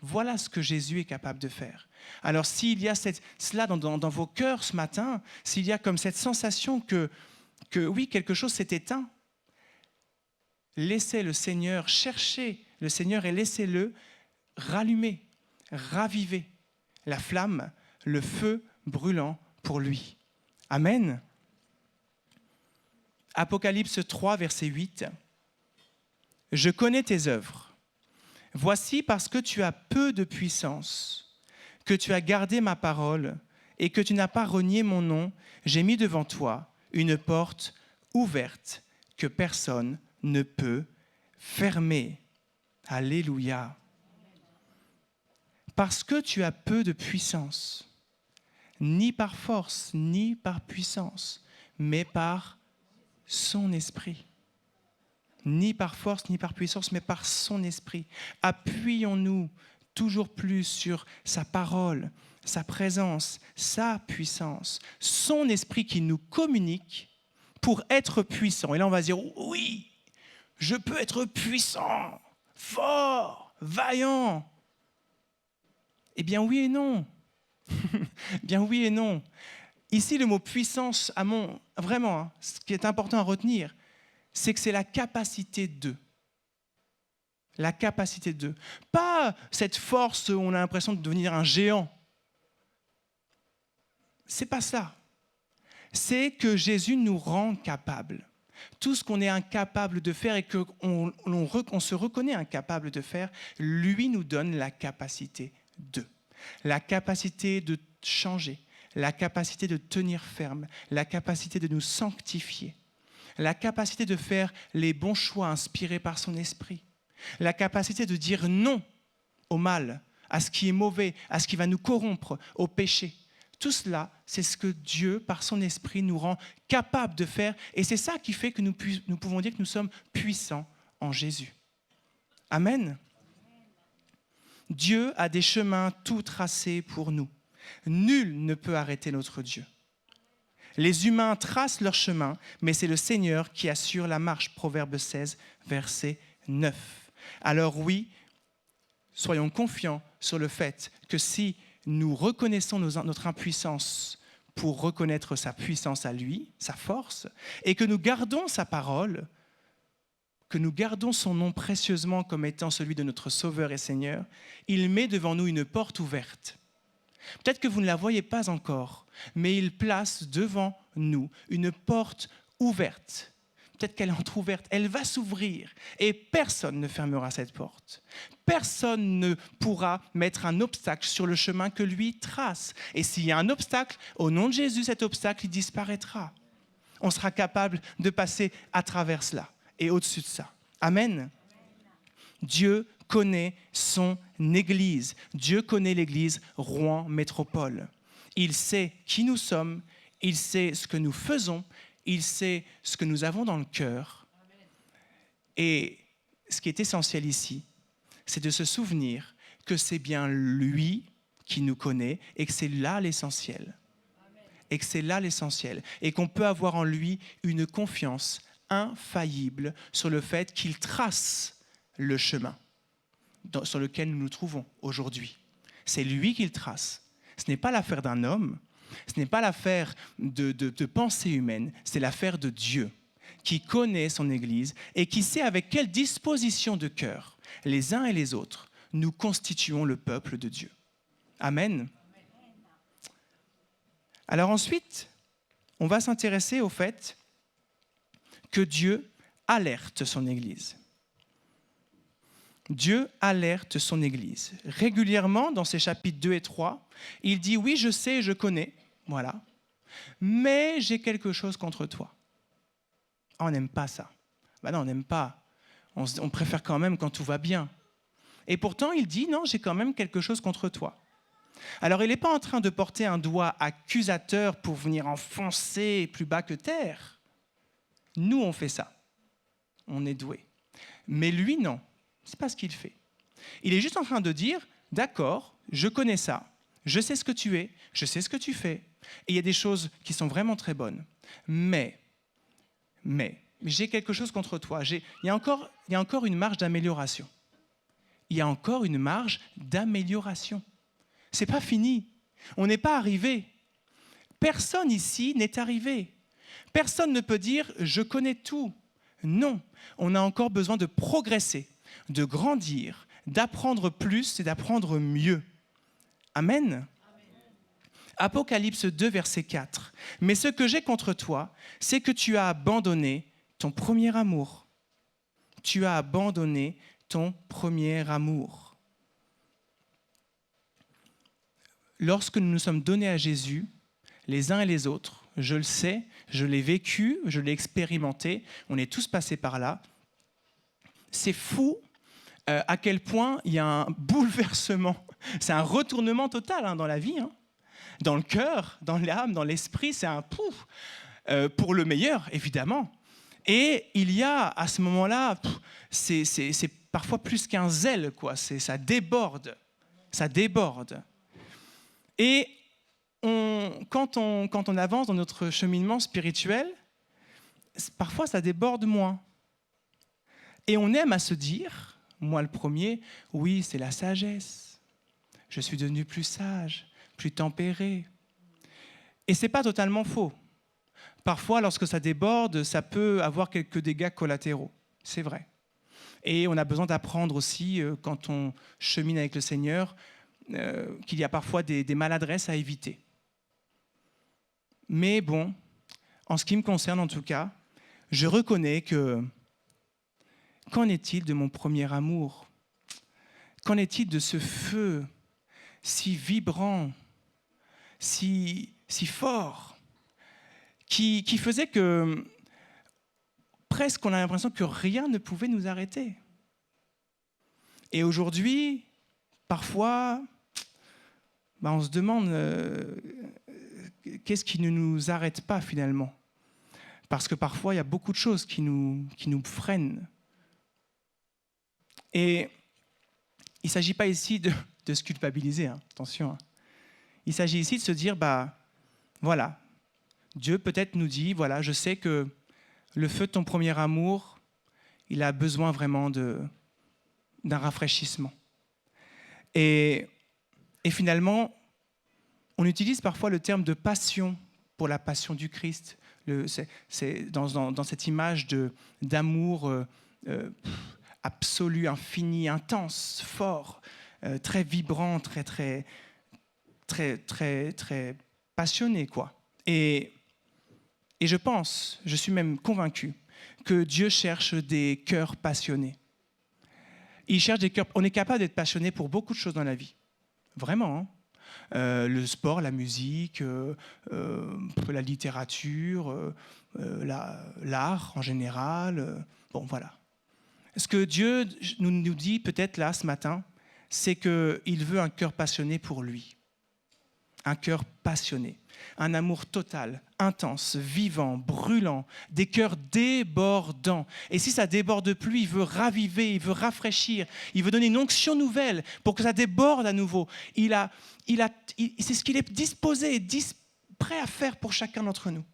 Voilà ce que Jésus est capable de faire. Alors s'il y a cela dans vos cœurs ce matin, s'il y a comme cette sensation que oui, quelque chose s'est éteint, laissez le Seigneur, cherchez le Seigneur et laissez-le rallumer, raviver la flamme, le feu brûlant pour lui. Amen. Apocalypse 3, verset 8. « Je connais tes œuvres. Voici parce que tu as peu de puissance, que tu as gardé ma parole et que tu n'as pas renié mon nom, j'ai mis devant toi une porte ouverte que personne ne peut fermer. » Alléluia. Parce que tu as peu de puissance, ni par force, ni par puissance, mais par son esprit. Ni par force, ni par puissance, mais par son esprit. Appuyons-nous toujours plus sur sa parole, sa présence, sa puissance, son esprit qui nous communique pour être puissant. Et là, on va dire, oui, je peux être puissant, fort, vaillant. Eh bien, oui et non. Bien, oui et non. Ici, le mot puissance, vraiment, ce qui est important à retenir, c'est que c'est la capacité de. La capacité de. Pas cette force où on a l'impression de devenir un géant. C'est pas ça. C'est que Jésus nous rend capables. Tout ce qu'on est incapable de faire et qu'on se reconnaît incapable de faire, lui nous donne la capacité de. La capacité de changer, la capacité de tenir ferme, la capacité de nous sanctifier, la capacité de faire les bons choix inspirés par son esprit, la capacité de dire non au mal, à ce qui est mauvais, à ce qui va nous corrompre, au péché. Tout cela, c'est ce que Dieu, par son esprit, nous rend capables de faire. Et c'est ça qui fait que nous pouvons dire que nous sommes puissants en Jésus. Amen. Dieu a des chemins tout tracés pour nous. Nul ne peut arrêter notre Dieu. Les humains tracent leur chemin, mais c'est le Seigneur qui assure la marche. Proverbe 16, verset 9. Alors oui, soyons confiants sur le fait que si nous reconnaissons notre impuissance pour reconnaître sa puissance à lui, sa force, et que nous gardons sa parole, que nous gardons son nom précieusement comme étant celui de notre Sauveur et Seigneur, il met devant nous une porte ouverte. Peut-être que vous ne la voyez pas encore, mais il place devant nous une porte ouverte. Peut-être qu'elle est entrouverte, elle va s'ouvrir et personne ne fermera cette porte. Personne ne pourra mettre un obstacle sur le chemin que lui trace. Et s'il y a un obstacle, au nom de Jésus, cet obstacle, il disparaîtra. On sera capable de passer à travers cela et au-dessus de ça. Amen. Dieu connaît son Église. Dieu connaît l'Église Rouen Métropole. Il sait qui nous sommes, il sait ce que nous faisons, il sait ce que nous avons dans le cœur. Et ce qui est essentiel ici, c'est de se souvenir que c'est bien lui qui nous connaît et que c'est là l'essentiel. Et que c'est là l'essentiel. Et qu'on peut avoir en lui une confiance infaillible sur le fait qu'il trace le chemin sur lequel nous nous trouvons aujourd'hui. C'est lui qui le trace. Ce n'est pas l'affaire d'un homme, ce n'est pas l'affaire de pensée humaine, c'est l'affaire de Dieu qui connaît son Église et qui sait avec quelle disposition de cœur, les uns et les autres, nous constituons le peuple de Dieu. Amen. Alors ensuite, on va s'intéresser au fait que Dieu alerte son Église. Dieu alerte son Église. Régulièrement, dans ces chapitres 2 et 3, il dit « Oui, je sais, je connais, voilà, mais j'ai quelque chose contre toi. » Ah, on n'aime pas ça. Ben non, on n'aime pas. On préfère quand même quand tout va bien. Et pourtant, il dit « Non, j'ai quand même quelque chose contre toi. » Alors, il n'est pas en train de porter un doigt accusateur pour venir enfoncer plus bas que terre. Nous, on fait ça. On est doué. Mais lui, non. Ce n'est pas ce qu'il fait. Il est juste en train de dire, d'accord, je connais ça, je sais ce que tu es, je sais ce que tu fais, et il y a des choses qui sont vraiment très bonnes. Mais j'ai quelque chose contre toi. Il y a encore une marge d'amélioration. Il y a encore une marge d'amélioration. Ce n'est pas fini. On n'est pas arrivé. Personne ici n'est arrivé. Personne ne peut dire « je connais tout ». Non, on a encore besoin de progresser, de grandir, d'apprendre plus et d'apprendre mieux. Amen. Apocalypse 2, verset 4. « Mais ce que j'ai contre toi, c'est que tu as abandonné ton premier amour. » Tu as abandonné ton premier amour. Lorsque nous nous sommes donnés à Jésus, les uns et les autres, je le sais, je l'ai vécu, je l'ai expérimenté, on est tous passés par là. C'est fou à quel point il y a un bouleversement C'est un retournement total dans la vie, dans le cœur, dans l'âme, dans l'esprit. C'est un pouf, pour le meilleur, évidemment. Et il y a à ce moment-là, c'est parfois plus qu'un zèle, quoi. Ça déborde. Ça déborde. Et quand on avance dans notre cheminement spirituel, parfois ça déborde moins. Et on aime à se dire, moi le premier, oui, c'est la sagesse. Je suis devenu plus sage, plus tempéré. Et ce n'est pas totalement faux. Parfois, lorsque ça déborde, ça peut avoir quelques dégâts collatéraux. C'est vrai. Et on a besoin d'apprendre aussi, quand on chemine avec le Seigneur, qu'il y a parfois des maladresses à éviter. Mais bon, en ce qui me concerne en tout cas, je reconnais que qu'en est-il de mon premier amour? Qu'en est-il de ce feu si vibrant, si fort, qui faisait que presque on a l'impression que rien ne pouvait nous arrêter. Et aujourd'hui, parfois, on se demande qu'est-ce qui ne nous arrête pas finalement. Parce que parfois, il y a beaucoup de choses qui nous freinent. Et il ne s'agit pas ici de se culpabiliser, attention. Il s'agit ici de se dire, voilà, Dieu peut-être nous dit, voilà, je sais que le feu de ton premier amour, il a besoin vraiment d'un rafraîchissement. Et finalement, on utilise parfois le terme de passion pour la passion du Christ. C'est dans cette image d'amour absolu, infini, intense, fort, très vibrant, très passionné, quoi. Et je pense, je suis même convaincu, que Dieu cherche des cœurs passionnés. Il cherche des cœurs. On est capable d'être passionné pour beaucoup de choses dans la vie, vraiment. Le sport, la musique, la littérature, l'art en général. Bon, voilà. Ce que Dieu nous dit peut-être là, ce matin, c'est qu'il veut un cœur passionné pour lui. Un cœur passionné. Un amour total, intense, vivant, brûlant, des cœurs débordants. Et si ça déborde plus, il veut raviver, il veut rafraîchir, il veut donner une onction nouvelle pour que ça déborde à nouveau. C'est ce qu'il est disposé, prêt à faire pour chacun d'entre nous.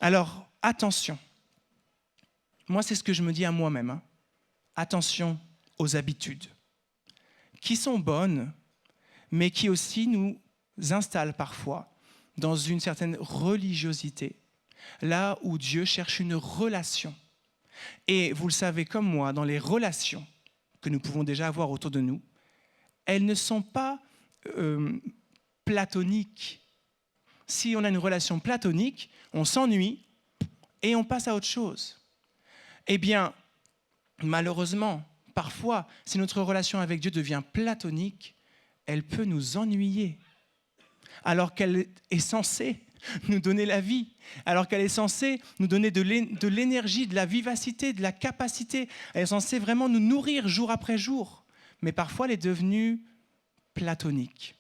Alors, attention. Moi, c'est ce que je me dis à moi-même. Attention aux habitudes, qui sont bonnes, mais qui aussi nous installent parfois dans une certaine religiosité, là où Dieu cherche une relation. Et vous le savez comme moi, dans les relations que nous pouvons déjà avoir autour de nous, elles ne sont pas platoniques. Si on a une relation platonique, on s'ennuie et on passe à autre chose. Eh bien, malheureusement, parfois, si notre relation avec Dieu devient platonique, elle peut nous ennuyer, alors qu'elle est censée nous donner la vie, alors qu'elle est censée nous donner de l'énergie, de la vivacité, de la capacité. Elle est censée vraiment nous nourrir jour après jour. Mais parfois, elle est devenue platonique.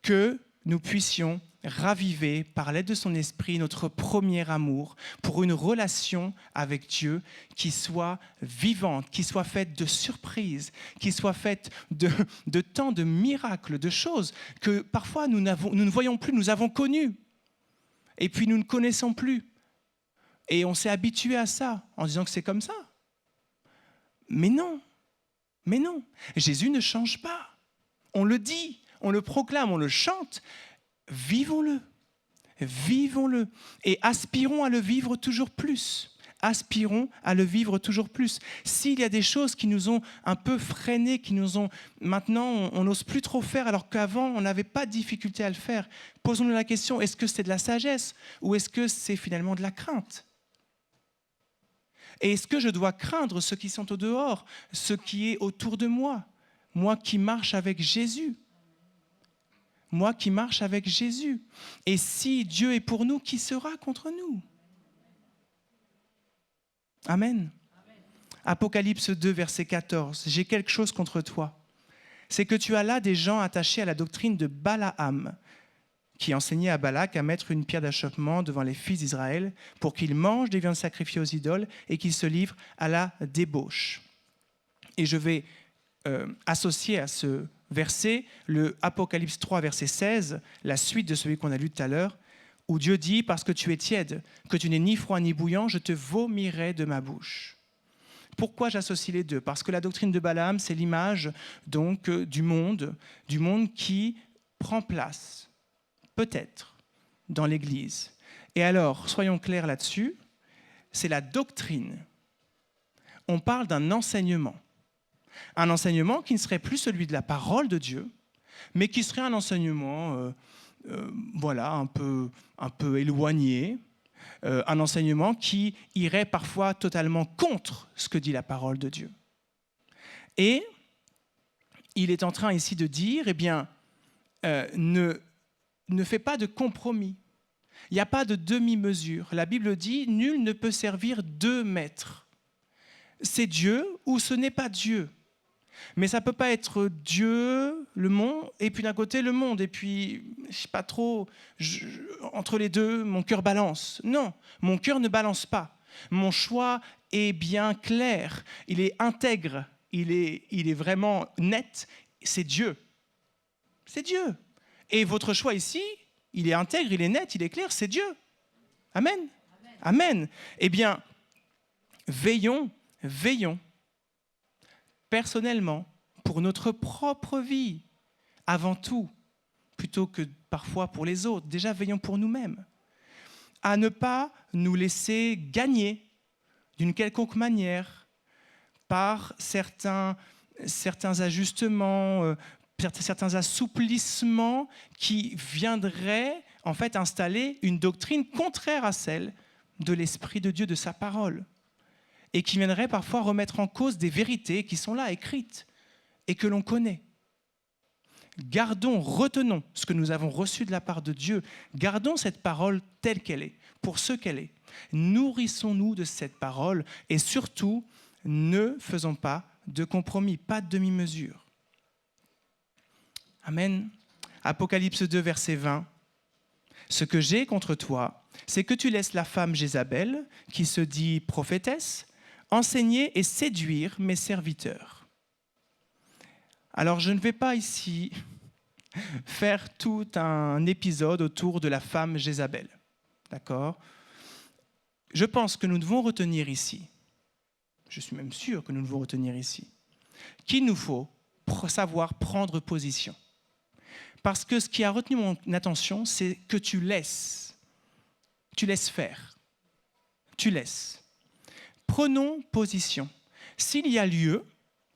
Que nous puissions raviver par l'aide de son esprit notre premier amour pour une relation avec Dieu qui soit vivante, qui soit faite de surprises, qui soit faite de temps de miracles, de choses que parfois nous ne voyons plus, nous avons connues et puis nous ne connaissons plus. Et on s'est habitué à ça en disant que c'est comme ça. Mais non. Jésus ne change pas. On le dit, on le proclame, on le chante. Vivons-le et aspirons à le vivre toujours plus. Aspirons à le vivre toujours plus. S'il y a des choses qui nous ont un peu freinés, qui nous ont maintenant, on n'ose plus trop faire alors qu'avant on n'avait pas de difficulté à le faire, posons-nous la question, est-ce que c'est de la sagesse ou est-ce que c'est finalement de la crainte? Et est-ce que je dois craindre ceux qui sont au dehors, ce qui est autour de moi, moi qui marche avec Jésus? Moi qui marche avec Jésus. Et si Dieu est pour nous, qui sera contre nous? Amen. Apocalypse 2, verset 14. J'ai quelque chose contre toi. c'est que tu as là des gens attachés à la doctrine de Balaam, qui enseignait à Balak à mettre une pierre d'achoppement devant les fils d'Israël pour qu'ils mangent des viandes sacrifiées aux idoles et qu'ils se livrent à la débauche. Et je vais associer à ce verset le Apocalypse 3, verset 16, la suite de celui qu'on a lu tout à l'heure, où Dieu dit « Parce que tu es tiède, que tu n'es ni froid ni bouillant, je te vomirai de ma bouche ». Pourquoi j'associe les deux ? Parce que la doctrine de Balaam, c'est l'image donc du monde qui prend place, peut-être, dans l'Église. Et alors, soyons clairs là-dessus, c'est la doctrine. On parle d'un enseignement. Un enseignement qui ne serait plus celui de la parole de Dieu, mais qui serait un enseignement un peu éloigné, un enseignement qui irait parfois totalement contre ce que dit la parole de Dieu. Et il est en train ici de dire, ne fais pas de compromis. Il n'y a pas de demi-mesure. La Bible dit, nul ne peut servir deux maîtres. C'est Dieu ou ce n'est pas Dieu. Mais ça ne peut pas être Dieu, le monde, et puis d'un côté le monde. Et puis, je ne sais pas trop, entre les deux, mon cœur balance. Non, mon cœur ne balance pas. Mon choix est bien clair, il est intègre, il est vraiment net. C'est Dieu. C'est Dieu. Et votre choix ici, il est intègre, il est net, il est clair, c'est Dieu. Amen. Amen. Eh bien, veillons personnellement, pour notre propre vie, avant tout, plutôt que parfois pour les autres. Déjà, veillons pour nous-mêmes, à ne pas nous laisser gagner d'une quelconque manière par certains ajustements, certains assouplissements qui viendraient en fait installer une doctrine contraire à celle de l'Esprit de Dieu, de sa parole, et qui viendraient parfois remettre en cause des vérités qui sont là, écrites, et que l'on connaît. Retenons ce que nous avons reçu de la part de Dieu, gardons cette parole telle qu'elle est, pour ce qu'elle est. Nourrissons-nous de cette parole, et surtout, ne faisons pas de compromis, pas de demi-mesure. Amen. Apocalypse 2, verset 20. « Ce que j'ai contre toi, c'est que tu laisses la femme Jézabel, qui se dit prophétesse, enseigner et séduire mes serviteurs. » Alors, je ne vais pas ici faire tout un épisode autour de la femme Jézabel. D'accord ? Je pense que nous devons retenir ici, je suis même sûr que nous devons retenir ici, qu'il nous faut savoir prendre position. Parce que ce qui a retenu mon attention, c'est que tu laisses faire. Tu laisses. Prenons position. S'il y a lieu,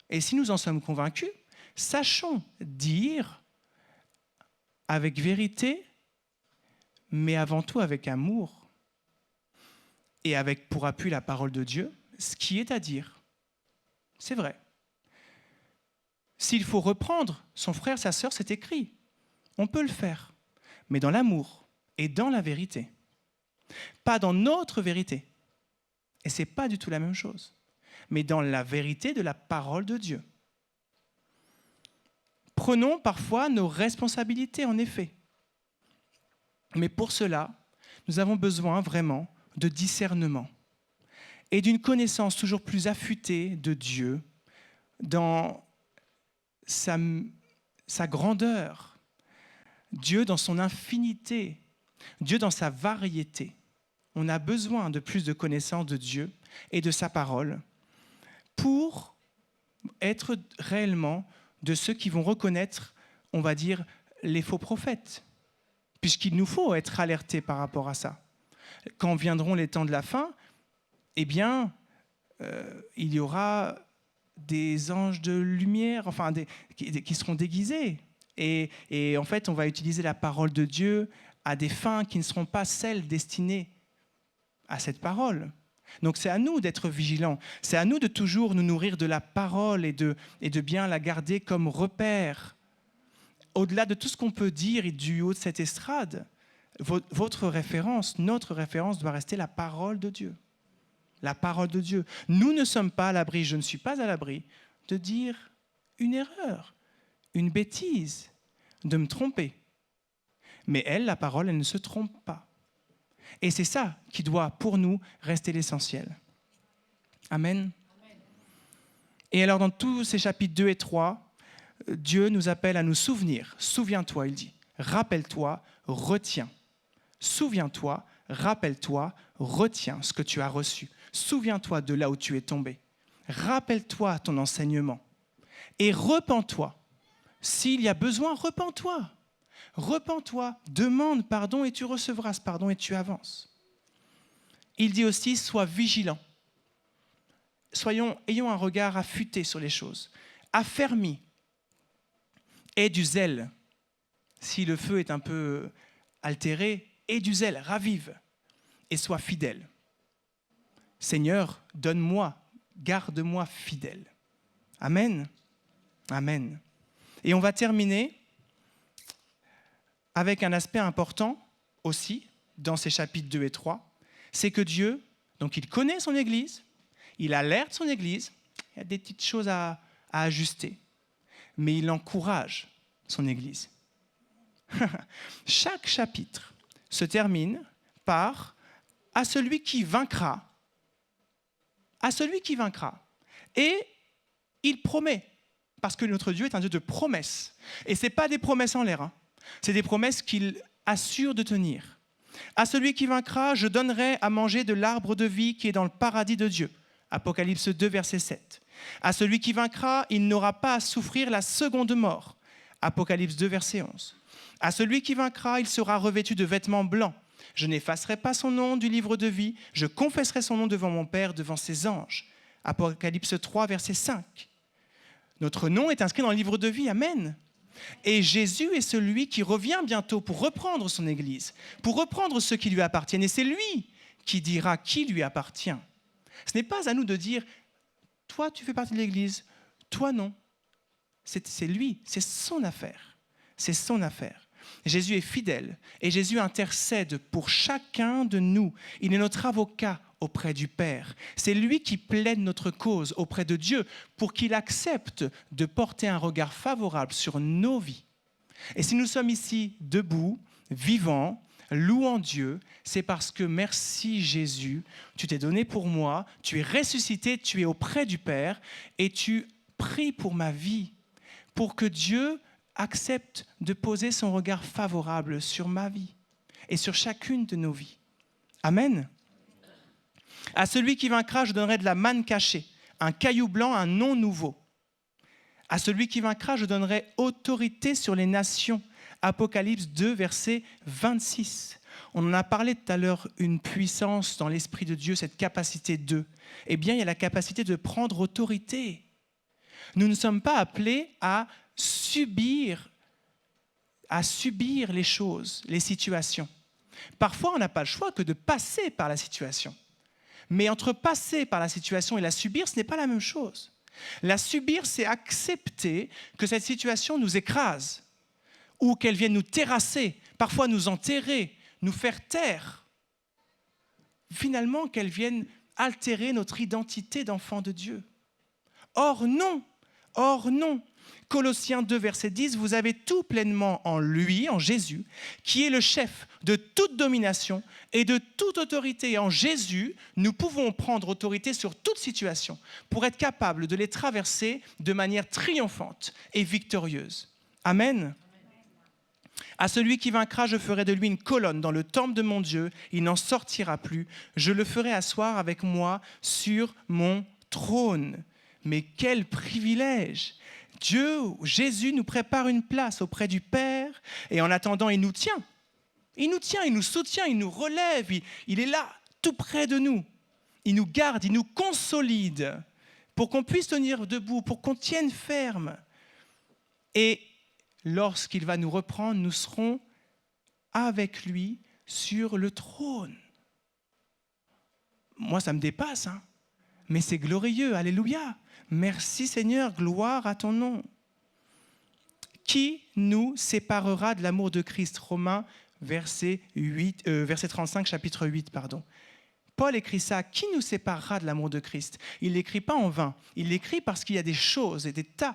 et si nous en sommes convaincus, sachons dire avec vérité, mais avant tout avec amour, et avec pour appui la parole de Dieu, ce qui est à dire. C'est vrai. S'il faut reprendre son frère, sa sœur, c'est écrit. On peut le faire, mais dans l'amour et dans la vérité. Pas dans notre vérité. Et ce n'est pas du tout la même chose. Mais dans la vérité de la parole de Dieu. Prenons parfois nos responsabilités, en effet. Mais pour cela, nous avons besoin vraiment de discernement et d'une connaissance toujours plus affûtée de Dieu dans sa grandeur, Dieu dans son infinité, Dieu dans sa variété. On a besoin de plus de connaissance de Dieu et de sa parole pour être réellement de ceux qui vont reconnaître, on va dire, les faux prophètes, puisqu'il nous faut être alertés par rapport à ça. Quand viendront les temps de la fin, eh bien, il y aura des anges de lumière, enfin, qui seront déguisés. Et en fait, on va utiliser la parole de Dieu à des fins qui ne seront pas celles destinées à cette parole. Donc c'est à nous d'être vigilants, c'est à nous de toujours nous nourrir de la parole et de bien la garder comme repère. Au-delà de tout ce qu'on peut dire et du haut de cette estrade, votre référence, notre référence doit rester la parole de Dieu. La parole de Dieu. Nous ne sommes pas à l'abri, je ne suis pas à l'abri de dire une erreur une bêtise de me tromper. Mais elle, la parole, elle ne se trompe pas. Et c'est ça qui doit, pour nous, rester l'essentiel. Amen. Et alors, dans tous ces chapitres 2 et 3, Dieu nous appelle à nous souvenir. Souviens-toi, il dit. Rappelle-toi, retiens. Souviens-toi, rappelle-toi, retiens ce que tu as reçu. Souviens-toi de là où tu es tombé. Rappelle-toi ton enseignement. Et repens-toi. S'il y a besoin, repens-toi. Repens-toi, demande pardon et tu recevras ce pardon et tu avances. Il dit aussi, sois vigilant. Ayons un regard affûté sur les choses, affermi. Aie du zèle. Si le feu est un peu altéré, aie du zèle, ravive et sois fidèle. Seigneur, donne-moi, garde-moi fidèle. Amen. Amen. Et on va terminer avec un aspect important aussi dans ces chapitres 2 et 3, c'est que Dieu, donc il connaît son Église, il alerte son Église, il y a des petites choses à ajuster, mais il encourage son Église. Chaque chapitre se termine par « à celui qui vaincra ». À celui qui vaincra. Et il promet, parce que notre Dieu est un Dieu de promesses. Et ce n'est pas des promesses en l'air, c'est des promesses qu'il assure de tenir. À celui qui vaincra, je donnerai à manger de l'arbre de vie qui est dans le paradis de Dieu. Apocalypse 2, verset 7. À celui qui vaincra, il n'aura pas à souffrir la seconde mort. Apocalypse 2, verset 11. À celui qui vaincra, il sera revêtu de vêtements blancs. Je n'effacerai pas son nom du livre de vie. Je confesserai son nom devant mon Père, devant ses anges. Apocalypse 3, verset 5. Notre nom est inscrit dans le livre de vie. Amen. Et Jésus est celui qui revient bientôt pour reprendre son Église, pour reprendre ceux qui lui appartiennent. Et c'est lui qui dira qui lui appartient. Ce n'est pas à nous de dire « toi, tu fais partie de l'Église, toi, non ». C'est lui, c'est son affaire. C'est son affaire. Jésus est fidèle et Jésus intercède pour chacun de nous. Il est notre avocat auprès du Père. C'est lui qui plaide notre cause auprès de Dieu pour qu'il accepte de porter un regard favorable sur nos vies. Et si nous sommes ici debout, vivants, louant Dieu, c'est parce que merci Jésus, tu t'es donné pour moi, tu es ressuscité, tu es auprès du Père et tu pries pour ma vie, pour que Dieu accepte de poser son regard favorable sur ma vie et sur chacune de nos vies. Amen. À celui qui vaincra, je donnerai de la manne cachée, un caillou blanc, un nom nouveau. À celui qui vaincra, je donnerai autorité sur les nations. Apocalypse 2, verset 26. On en a parlé tout à l'heure, une puissance dans l'Esprit de Dieu, cette capacité de. Eh bien, il y a la capacité de prendre autorité. Nous ne sommes pas appelés à subir les choses, les situations. Parfois, on n'a pas le choix que de passer par la situation. Mais entre passer par la situation et la subir, ce n'est pas la même chose. La subir, c'est accepter que cette situation nous écrase ou qu'elle vienne nous terrasser, parfois nous enterrer, nous faire taire. Finalement, qu'elle vienne altérer notre identité d'enfant de Dieu. Or non. Colossiens 2, verset 10, vous avez tout pleinement en lui, en Jésus, qui est le chef de toute domination et de toute autorité. Et en Jésus, nous pouvons prendre autorité sur toute situation pour être capables de les traverser de manière triomphante et victorieuse. Amen. À celui qui vaincra, je ferai de lui une colonne dans le temple de mon Dieu. Il n'en sortira plus. Je le ferai asseoir avec moi sur mon trône. Mais quel privilège! Jésus nous prépare une place auprès du Père et en attendant, il nous tient. Il nous soutient, il nous relève, il est là, tout près de nous. Il nous garde, il nous consolide pour qu'on puisse tenir debout, pour qu'on tienne ferme. Et lorsqu'il va nous reprendre, nous serons avec lui sur le trône. Moi, ça me dépasse, mais c'est glorieux, alléluia. Merci Seigneur, gloire à ton nom. Qui nous séparera de l'amour de Christ? Romains, verset 35, chapitre 8, pardon. Paul écrit ça, qui nous séparera de l'amour de Christ? Il ne l'écrit pas en vain, il l'écrit parce qu'il y a des choses et des tas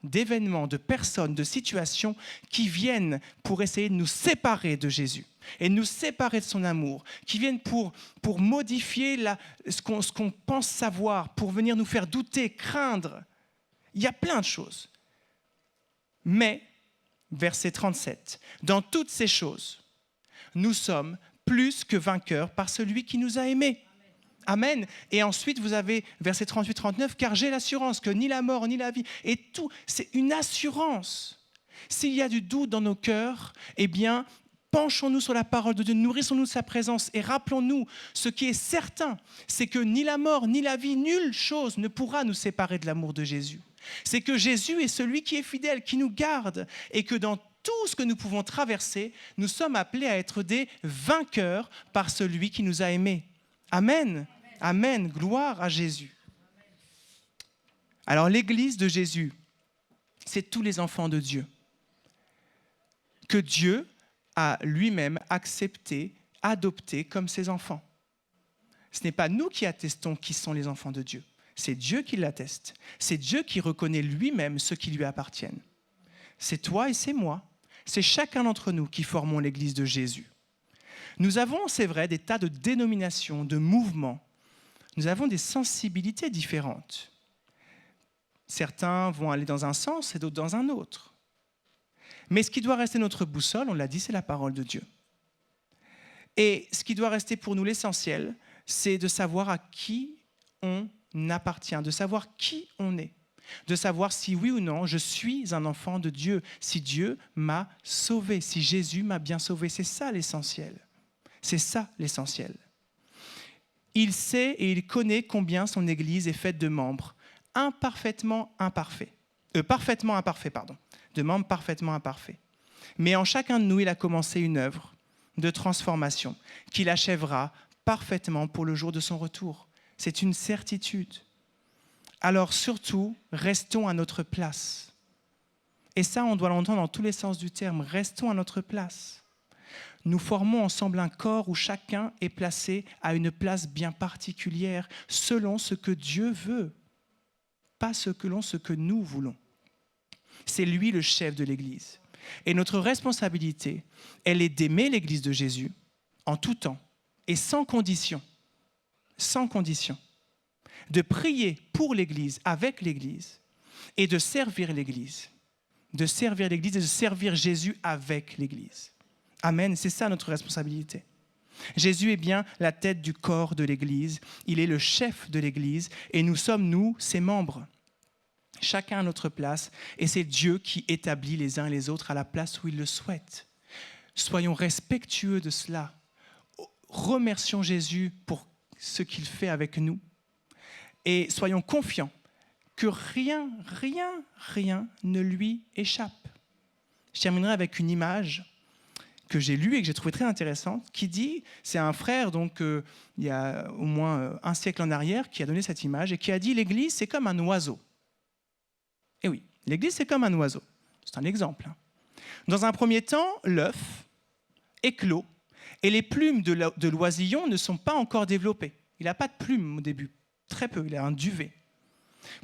d'événements, de personnes, de situations qui viennent pour essayer de nous séparer de Jésus et de nous séparer de son amour, qui viennent pour modifier ce qu'on pense savoir, pour venir nous faire douter, craindre. Il y a plein de choses. Mais, verset 37, dans toutes ces choses, nous sommes plus que vainqueurs par celui qui nous a aimés. Amen. Et ensuite, vous avez verset 38-39, car j'ai l'assurance que ni la mort, ni la vie, et tout, c'est une assurance. S'il y a du doute dans nos cœurs, eh bien, penchons-nous sur la parole de Dieu, nourrissons-nous de sa présence et rappelons-nous, ce qui est certain, c'est que ni la mort, ni la vie, nulle chose ne pourra nous séparer de l'amour de Jésus. C'est que Jésus est celui qui est fidèle, qui nous garde, et que dans tout ce que nous pouvons traverser, nous sommes appelés à être des vainqueurs par celui qui nous a aimés. Amen. Amen. Gloire à Jésus. Alors l'Église de Jésus, c'est tous les enfants de Dieu que Dieu a lui-même accepté, adopté comme ses enfants. Ce n'est pas nous qui attestons qui sont les enfants de Dieu. C'est Dieu qui l'atteste. C'est Dieu qui reconnaît lui-même ceux qui lui appartiennent. C'est toi et c'est moi. C'est chacun d'entre nous qui formons l'Église de Jésus. Nous avons, c'est vrai, des tas de dénominations, de mouvements. Nous avons des sensibilités différentes. Certains vont aller dans un sens et d'autres dans un autre. Mais ce qui doit rester notre boussole, on l'a dit, c'est la parole de Dieu. Et ce qui doit rester pour nous l'essentiel, c'est de savoir à qui on appartient, de savoir qui on est. De savoir si oui ou non je suis un enfant de Dieu, si Dieu m'a sauvé, si Jésus m'a bien sauvé. C'est ça l'essentiel. C'est ça l'essentiel. Il sait et il connaît combien son Église est faite de membres parfaitement imparfaits. De membres parfaitement imparfaits. Mais en chacun de nous, il a commencé une œuvre de transformation qu'il achèvera parfaitement pour le jour de son retour. C'est une certitude. Alors surtout, restons à notre place. Et ça, on doit l'entendre dans tous les sens du terme. Restons à notre place. Nous formons ensemble un corps où chacun est placé à une place bien particulière, selon ce que Dieu veut, pas selon ce que nous voulons. C'est lui le chef de l'Église. Et notre responsabilité, elle est d'aimer l'Église de Jésus en tout temps et sans condition. Sans condition. De prier pour l'Église, avec l'Église, et de servir l'Église. De servir l'Église et de servir Jésus avec l'Église. Amen, c'est ça notre responsabilité. Jésus est bien la tête du corps de l'Église, il est le chef de l'Église, et nous sommes, nous, ses membres. Chacun à notre place, et c'est Dieu qui établit les uns et les autres à la place où il le souhaite. Soyons respectueux de cela. Remercions Jésus pour ce qu'il fait avec nous. Et soyons confiants que rien ne lui échappe. Je terminerai avec une image que j'ai lue et que j'ai trouvée très intéressante, qui dit, c'est un frère, donc il y a au moins un siècle en arrière, qui a donné cette image et qui a dit, l'Église, c'est comme un oiseau. Et oui, l'Église, c'est comme un oiseau. C'est un exemple. Dans un premier temps, l'œuf éclot et les plumes de l'oisillon ne sont pas encore développées. Il n'a pas de plumes au début. Très peu, il a un duvet.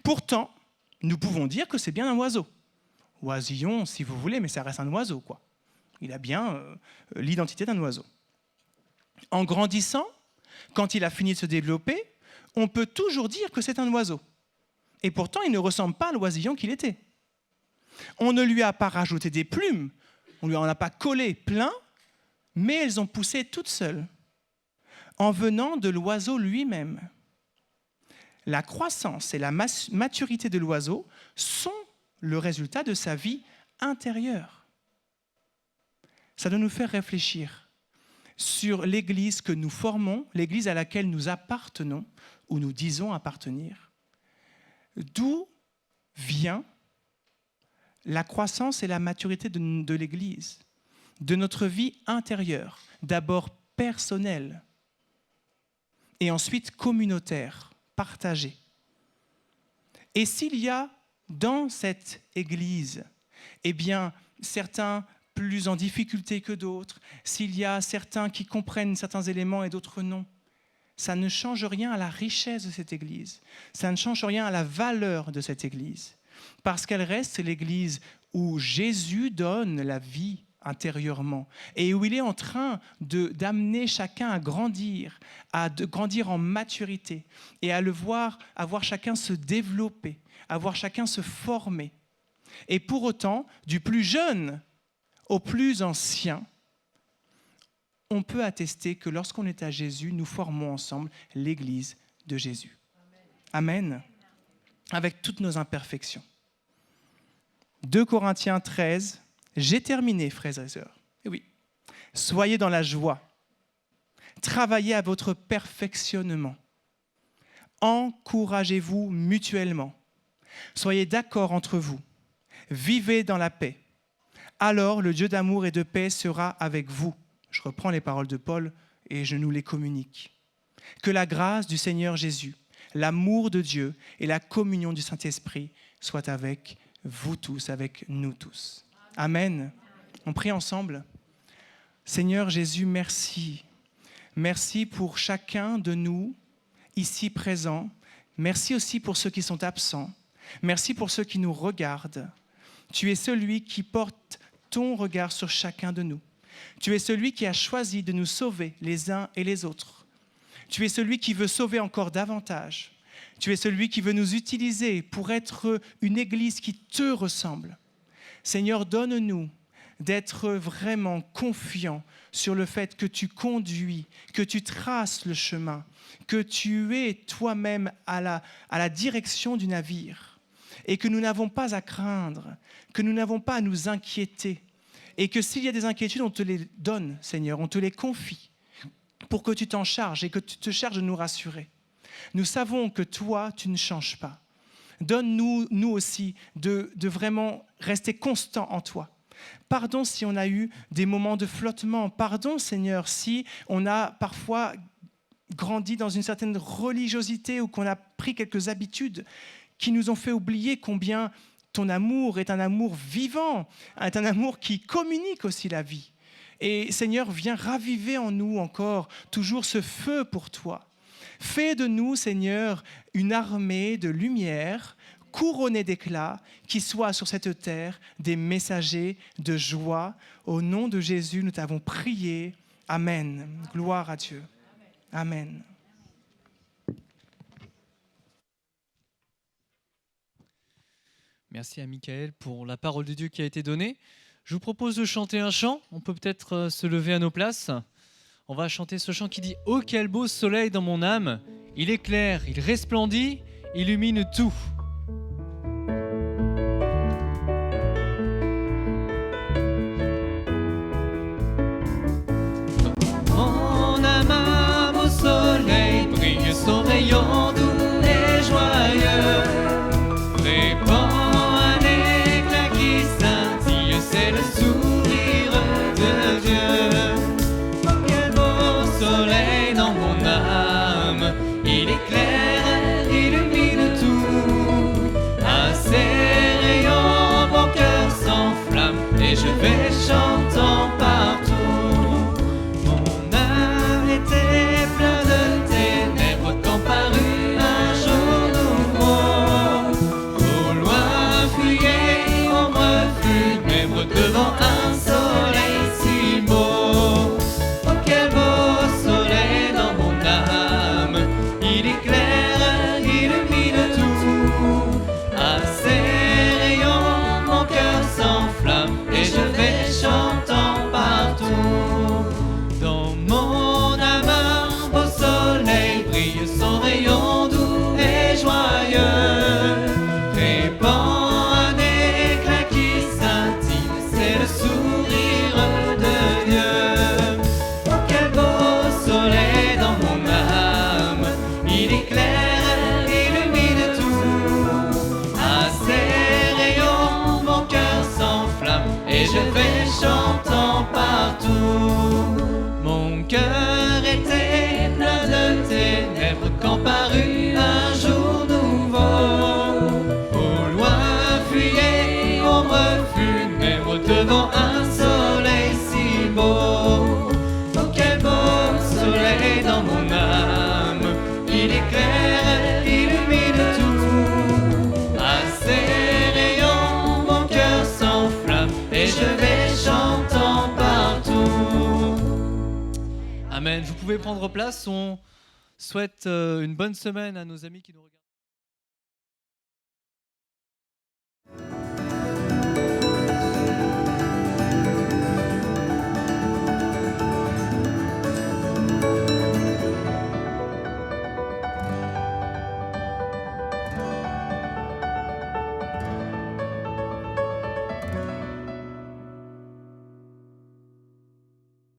Pourtant, nous pouvons dire que c'est bien un oiseau. Oisillon, si vous voulez, mais ça reste un oiseau, quoi. Il a bien l'identité d'un oiseau. En grandissant, quand il a fini de se développer, on peut toujours dire que c'est un oiseau. Et pourtant, il ne ressemble pas à l'oisillon qu'il était. On ne lui a pas rajouté des plumes, on ne lui en a pas collé plein, mais elles ont poussé toutes seules, en venant de l'oiseau lui-même. La croissance et la maturité de l'oiseau sont le résultat de sa vie intérieure. Ça doit nous faire réfléchir sur l'Église que nous formons, l'Église à laquelle nous appartenons, ou nous disons appartenir. D'où vient la croissance et la maturité de l'Église, de notre vie intérieure, d'abord personnelle, et ensuite communautaire. Partagé. Et s'il y a dans cette Église, eh bien, certains plus en difficulté que d'autres, s'il y a certains qui comprennent certains éléments et d'autres non, ça ne change rien à la richesse de cette Église. Ça ne change rien à la valeur de cette Église. Parce qu'elle reste l'Église où Jésus donne la vie intérieurement et où il est en train d'amener chacun à grandir en maturité et à voir chacun se développer, à voir chacun se former. Et pour autant, du plus jeune au plus ancien, on peut attester que lorsqu'on est à Jésus, nous formons ensemble l'Église de Jésus. Amen. Avec toutes nos imperfections. 2 Corinthiens 13, j'ai terminé, frères et sœurs. Et oui, soyez dans la joie. Travaillez à votre perfectionnement. Encouragez-vous mutuellement. Soyez d'accord entre vous. Vivez dans la paix. Alors le Dieu d'amour et de paix sera avec vous. Je reprends les paroles de Paul et je nous les communique. Que la grâce du Seigneur Jésus, l'amour de Dieu et la communion du Saint-Esprit soient avec vous tous, avec nous tous. Amen. On prie ensemble. Seigneur Jésus, merci. Merci pour chacun de nous ici présents. Merci aussi pour ceux qui sont absents. Merci pour ceux qui nous regardent. Tu es celui qui porte ton regard sur chacun de nous. Tu es celui qui a choisi de nous sauver les uns et les autres. Tu es celui qui veut sauver encore davantage. Tu es celui qui veut nous utiliser pour être une église qui te ressemble. Seigneur, donne-nous d'être vraiment confiants sur le fait que tu conduis, que tu traces le chemin, que tu es toi-même à la direction du navire et que nous n'avons pas à craindre, que nous n'avons pas à nous inquiéter et que s'il y a des inquiétudes, on te les donne, Seigneur, on te les confie pour que tu t'en charges et que tu te charges de nous rassurer. Nous savons que toi, tu ne changes pas. Donne-nous, nous aussi, de vraiment rester constants en toi. Pardon si on a eu des moments de flottement. Pardon, Seigneur, si on a parfois grandi dans une certaine religiosité ou qu'on a pris quelques habitudes qui nous ont fait oublier combien ton amour est un amour vivant, est un amour qui communique aussi la vie. Et Seigneur, viens raviver en nous encore toujours ce feu pour toi. Fais de nous, Seigneur, une armée de lumière couronnée d'éclat qui soit sur cette terre des messagers de joie. Au nom de Jésus, nous t'avons prié. Amen. Gloire à Dieu. Amen. Merci à Michael pour la parole de Dieu qui a été donnée. Je vous propose de chanter un chant. On peut peut-être se lever à nos places. On va chanter ce chant qui dit « Oh, quel beau soleil dans mon âme, il éclaire, il resplendit, illumine tout. » Mon âme, un beau soleil, brille son rayon doux et joyeux. Répand un éclat qui scintille, c'est le sourire de Dieu. Oh, quel beau soleil dans mon âme, il éclaire, illumine tout. À ses rayons, mon cœur s'enflamme et je vais chantant partout. Mon âme était plein de ténèbres quand parut un jour nouveau. Au loin fuyait ombre funèbre devant un soleil si beau. Oh, quel beau soleil dans mon âme, il éclaire, illumine tout. À ses rayons, mon cœur s'enflamme et je vais chantant partout. Dans mon âme, un beau soleil brille, son rayon doux et joyeux. Répand un éclat qui scintille, c'est le sourire de Dieu. Oh, quel beau soleil dans mon âme, il éclaire, illumine tout. À ses rayons, mon cœur s'enflamme et je vais chantant partout. Mon cœur était plein de ténèbres quand parut un jour nouveau. Au loin fuyait ombre funèbre devant un soleil si beau. Oh, quel beau soleil dans mon âme, Amen. Vous pouvez prendre place. On souhaite une bonne semaine à nos amis qui nous regardent.